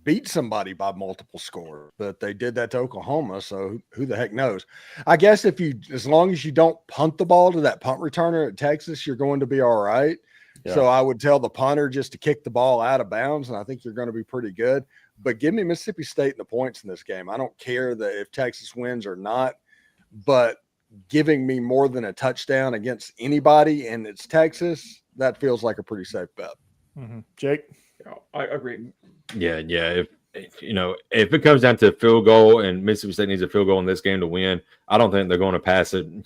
beat somebody by multiple scores, but they did that to Oklahoma. So who the heck knows? I guess as long as you don't punt the ball to that punt returner at Texas, you're going to be all right. Yeah. So I would tell the punter just to kick the ball out of bounds, and I think you're going to be pretty good. But give me Mississippi State and the points in this game. I don't care that if Texas wins or not, but giving me more than a touchdown against anybody and it's Texas, that feels like a pretty safe bet. Jake. Yeah, I agree. Yeah. If it comes down to a field goal and Mississippi State needs a field goal in this game to win, I don't think they're going to pass it, and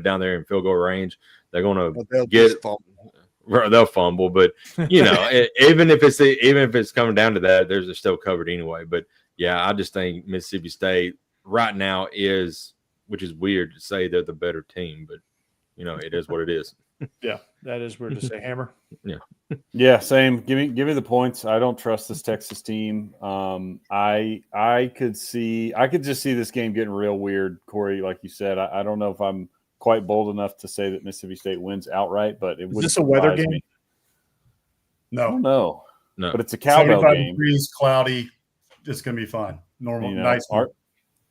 down there in field goal range. They're going to But they'll get just fumble. they'll fumble, but even if it's coming down to that, they're still covered anyway. But yeah, I just think Mississippi State right now which is weird to say they're the better team, but it is what it is. Yeah, that is weird to say. Hammer. Yeah, same. Give me the points. I don't trust this Texas team. I could just see this game getting real weird, Corey. Like you said, I don't know if I'm quite bold enough to say that Mississippi State wins outright, but it would. Is this a weather game? No, No, No. but it's a cowbell 75 game. degrees, cloudy. It's going to be fun. Normal, You know, nice.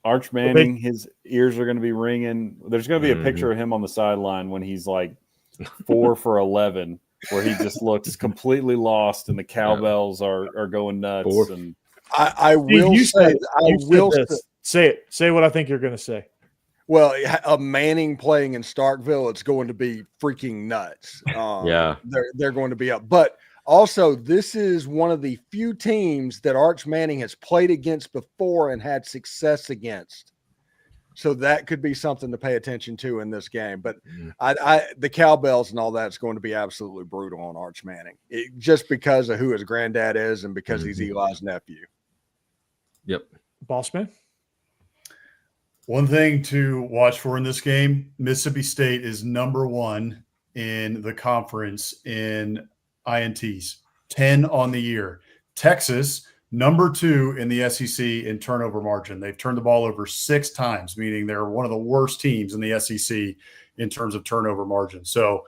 Arch Manning, his ears are going to be ringing. There's going to be a picture of him on the sideline when he's like 4 for 11, where he just looks completely lost, and the cowbells are going nuts. And I will say, say it. Say what I think you're going to say. Well, a Manning playing in Starkville, it's going to be freaking nuts. They're going to be up. But also, this is one of the few teams that Arch Manning has played against before and had success against. So that could be something to pay attention to in this game. But the cowbells and all that's going to be absolutely brutal on Arch Manning, just because of who his granddad is and because he's Eli's nephew. Yep. Boss man. One thing to watch for in this game, Mississippi State is number 1 in the conference in INTs, 10 on the year. Texas, number 2 in the SEC in turnover margin. They've turned the ball over 6 times, meaning they're one of the worst teams in the SEC in terms of turnover margin. So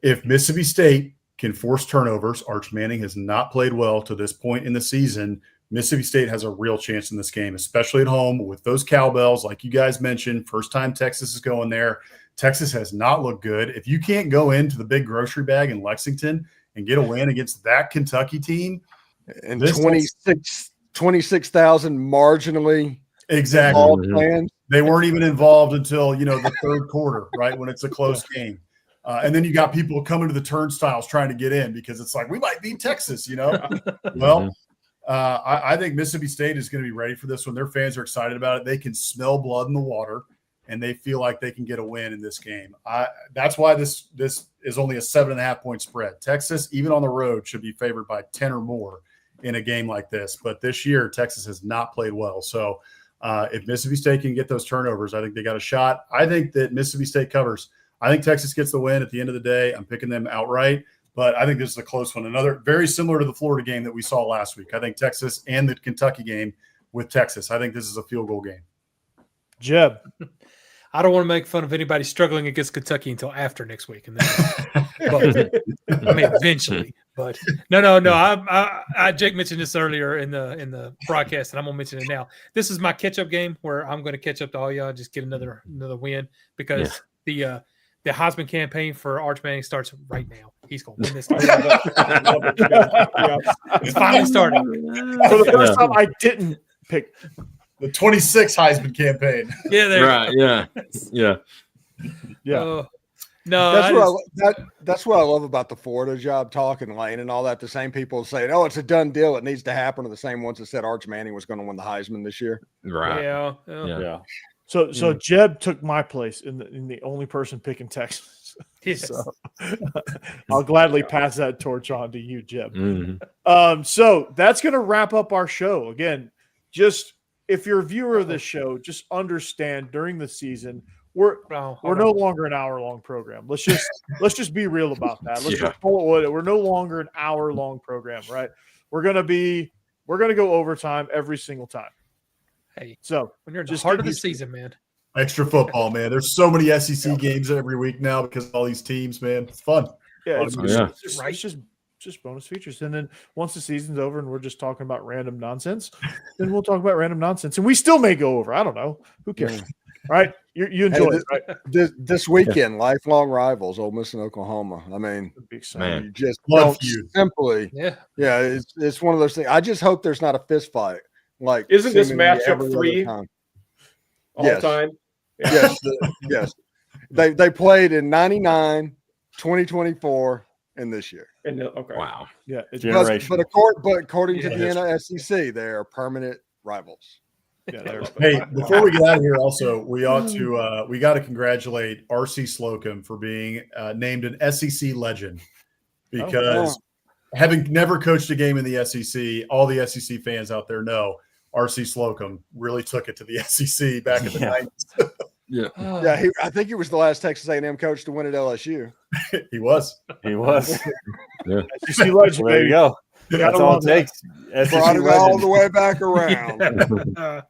if Mississippi State can force turnovers, Arch Manning has not played well to this point in the season. Mississippi State has a real chance in this game, especially at home with those cowbells. Like you guys mentioned, first time Texas is going there. Texas has not looked good. If you can't go into the big grocery bag in Lexington and get a win against that Kentucky team, and 26,000 marginally exactly fans. They weren't even involved until the third quarter, right, when it's a close game. And then you got people coming to the turnstiles trying to get in because it's like, we might beat Texas, Well, I think Mississippi State is going to be ready for this one. Their fans are excited about it. They can smell blood in the water, and they feel like they can get a win in this game. That's why this is only a 7.5 point spread. Texas, even on the road, should be favored by 10 or more in a game like this. But this year, Texas has not played well. So if Mississippi State can get those turnovers, I think they got a shot. I think that Mississippi State covers. I think Texas gets the win at the end of the day. I'm picking them outright. But I think this is a close one. Another very similar to the Florida game that we saw last week. I think Texas and the Kentucky game with Texas. I think this is a field goal game. Jeb. I don't want to make fun of anybody struggling against Kentucky until after next week. And then, eventually. But no. Jake mentioned this earlier in the broadcast, and I'm gonna mention it now. This is my catch-up game where I'm going to catch up to all y'all, just get another win because the Heisman campaign for Arch Manning starts right now. He's going to win this game. It's finally starting. For the first time, I didn't pick the 26 Heisman campaign. Yeah, Yeah. No, that's what I love about the Florida job talking Lane and all that. The same people saying, "Oh, it's a done deal. It needs to happen," are the same ones that said Arch Manning was going to win the Heisman this year. Right. Yeah. So Jeb took my place in the only person picking Texas. Yes. So I'll gladly pass that torch on to you, Jeb. Mm-hmm. So that's going to wrap up our show. Again, just if you're a viewer of this show, just understand during the season we're no longer an hour-long program. Let's just be real about that. Let's just pull it. We're no longer an hour-long program, right? We're gonna go overtime every single time. Hey, so when you're in the heart of the season, man. Extra football, man. There's so many SEC games every week now because of all these teams, man. It's fun. Yeah, it's just bonus features. And then once the season's over and we're just talking about random nonsense, then we'll talk about random nonsense. And we still may go over. I don't know. Who cares? Right? You enjoy it, right? This weekend, lifelong rivals, Ole Miss and Oklahoma. I mean, man, you just don't simply. Yeah. It's one of those things. I just hope there's not a fist fight. Like, isn't this matchup 3 all time? Yeah. Yes. They played in 99, 2024, and this year. Okay. Wow. Yeah. But according to the SEC, they are permanent rivals. Yeah, hey, before we get out of here, also we got to congratulate R.C. Slocum for being named an SEC legend because having never coached a game in the SEC, all the SEC fans out there know R.C. Slocum really took it to the SEC back in the 90s. I think he was the last Texas A&M coach to win at LSU. He was. Yeah. SEC legend, there you go. That's all it takes. Brought it all the way back around.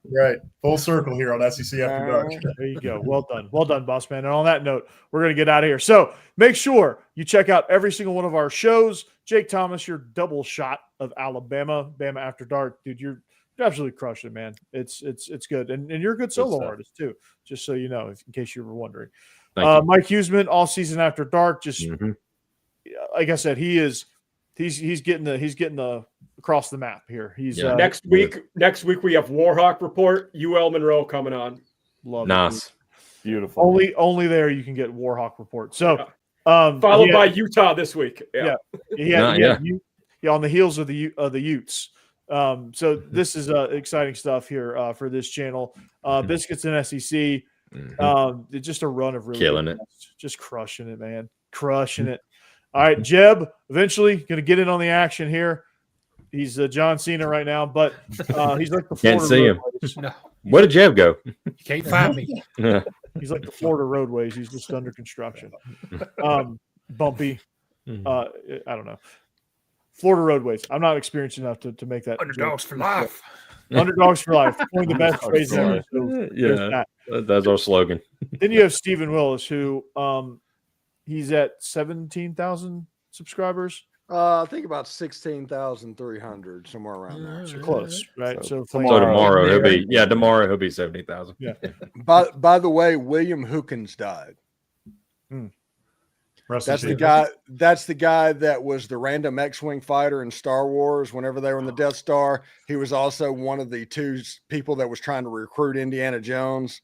Right. Full circle here on SEC After Dark. There you go. Well done, boss man. And on that note, we're going to get out of here. So make sure you check out every single one of our shows. Jake Thomas, your double shot of Alabama, Bama After Dark, dude. You're absolutely crushing it, man. It's good, and you're a good solo stuff. artist too. Just so you know, in case you were wondering. Thank you. Mike Huseman, All Season After Dark. Just Mhm. like I said, he's getting the across the map here. He's Yeah. Next week we have Warhawk Report. UL Monroe coming on. love it. Nice. Beautiful. Only there you can get Warhawk Report. So Followed by Utah this week. Yeah. On the heels of the Utes. So this is exciting stuff here for this channel. Biscuits and SEC. It's just a run of really Killing good it. guests. Just crushing it, man. Crushing it. All right, Jeb, eventually going to get in on the action here. He's John Cena right now, but he's like the Can't Florida see him. roadways. No, Where did Jeb go? you can't find me. He's like the Florida roadways. He's just under construction. Bumpy. I don't know. Florida roadways. I'm not experienced enough to make that. Underdogs for life. Underdogs for life. One of the best phrases ever. So there's Yeah, that. that's our slogan. Then you have Stephen Willis, who he's at 17,000 subscribers. I think about 16,300, somewhere around there. So close, right? So So tomorrow he'll be 70,000. Yeah. By the way, William Hookins died. Rest in That's the peace. guy. That's the guy that was the random X-wing fighter in Star Wars. Whenever they were in the Death Star, he was also one of the two people that was trying to recruit Indiana Jones,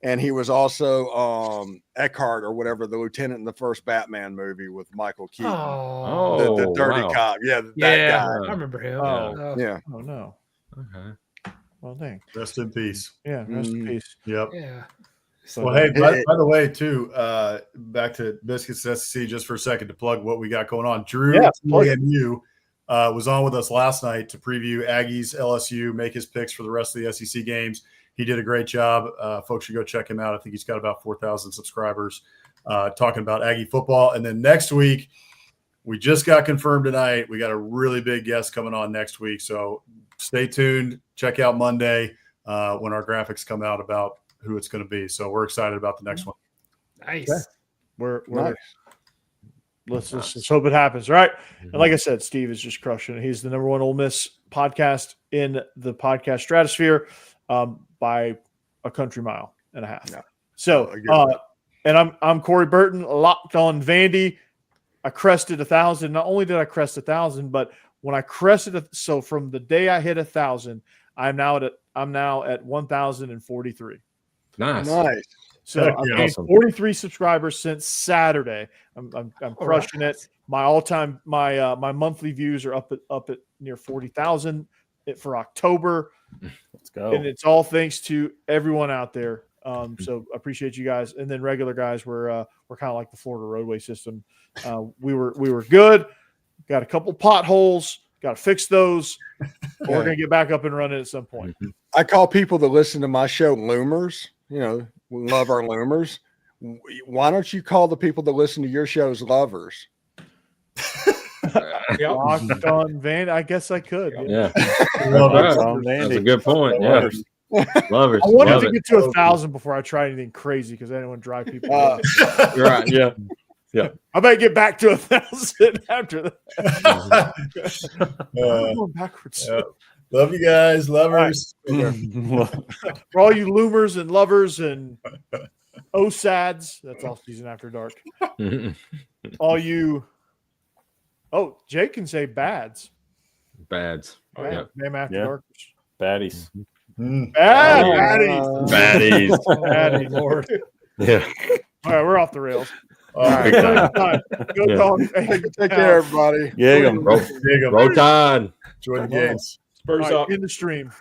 and he was also Eckhart or whatever, the lieutenant in the first Batman movie with Michael Keaton, Oh, the dirty wow. cop. Yeah, that yeah, guy. I remember him. Oh. Yeah. Oh no. Okay. Well, dang. Rest in peace. Yeah. Rest in peace. Yep. Yeah. So, Well, hey, by the way, too, back to Biscuits SEC just for a second to plug what we got going on. Drew AMU was on with us last night to preview Aggies, LSU, make his picks for the rest of the SEC games. He did a great job. Folks should go check him out. I think he's got about 4,000 subscribers talking about Aggie football. And then next week, we just got confirmed tonight. We got a really big guest coming on next week. So stay tuned. Check out Monday when our graphics come out about who it's going to be. So we're excited about the next one. Nice. Okay. We're Nice. let's just hope it happens, right? And like I said, Steve is just crushing it. He's the number one Ole Miss podcast in the podcast stratosphere by a country mile and a half. Yeah. So, and I'm Corey Burton, locked on Vandy. I crested 1,000. Not only did I crest 1,000, but when I crested so from the day I hit 1,000, I'm now at 1,043. Nice. Nice. So Heck I've yeah. gained Awesome. 43 subscribers since Saturday. I'm crushing it. My all-time my monthly views are up at near 40,000 for October, Let's go. and it's all thanks to everyone out there. So appreciate you guys, and then regular guys. We're kind of like the Florida roadway system. We were good. Got a couple potholes. Got to fix those. We're gonna get back up and running at some point. I call people that listen to my show loomers. You know, we love our loomers. Why don't you call the people that listen to your shows lovers? Yeah. Locked on Van. I guess I could. Yeah. Love it, Right. Tom. That's a Vandy. good point. Yeah. Lovers. Lovers. I wanted Love to it. get to 1,000 before I tried anything crazy because I didn't want to drive people. You're right. Yeah. I better get back to 1,000 after that. I'm going backwards. Yeah. Love you guys, lovers. For all you loomers and lovers and OSADs, that's all season after dark. All you, Jake can say bads. Bads. Yeah. Name after Yeah. dark. Baddies. Mm. Bad, Oh, baddies. Baddies. Baddies. Lord. Yeah. All right, we're off the rails. All right. Big time. Go Take care, everybody. Roll, Dig 'em. roll Tide. Enjoy the games. Spurs All right, up. in the stream.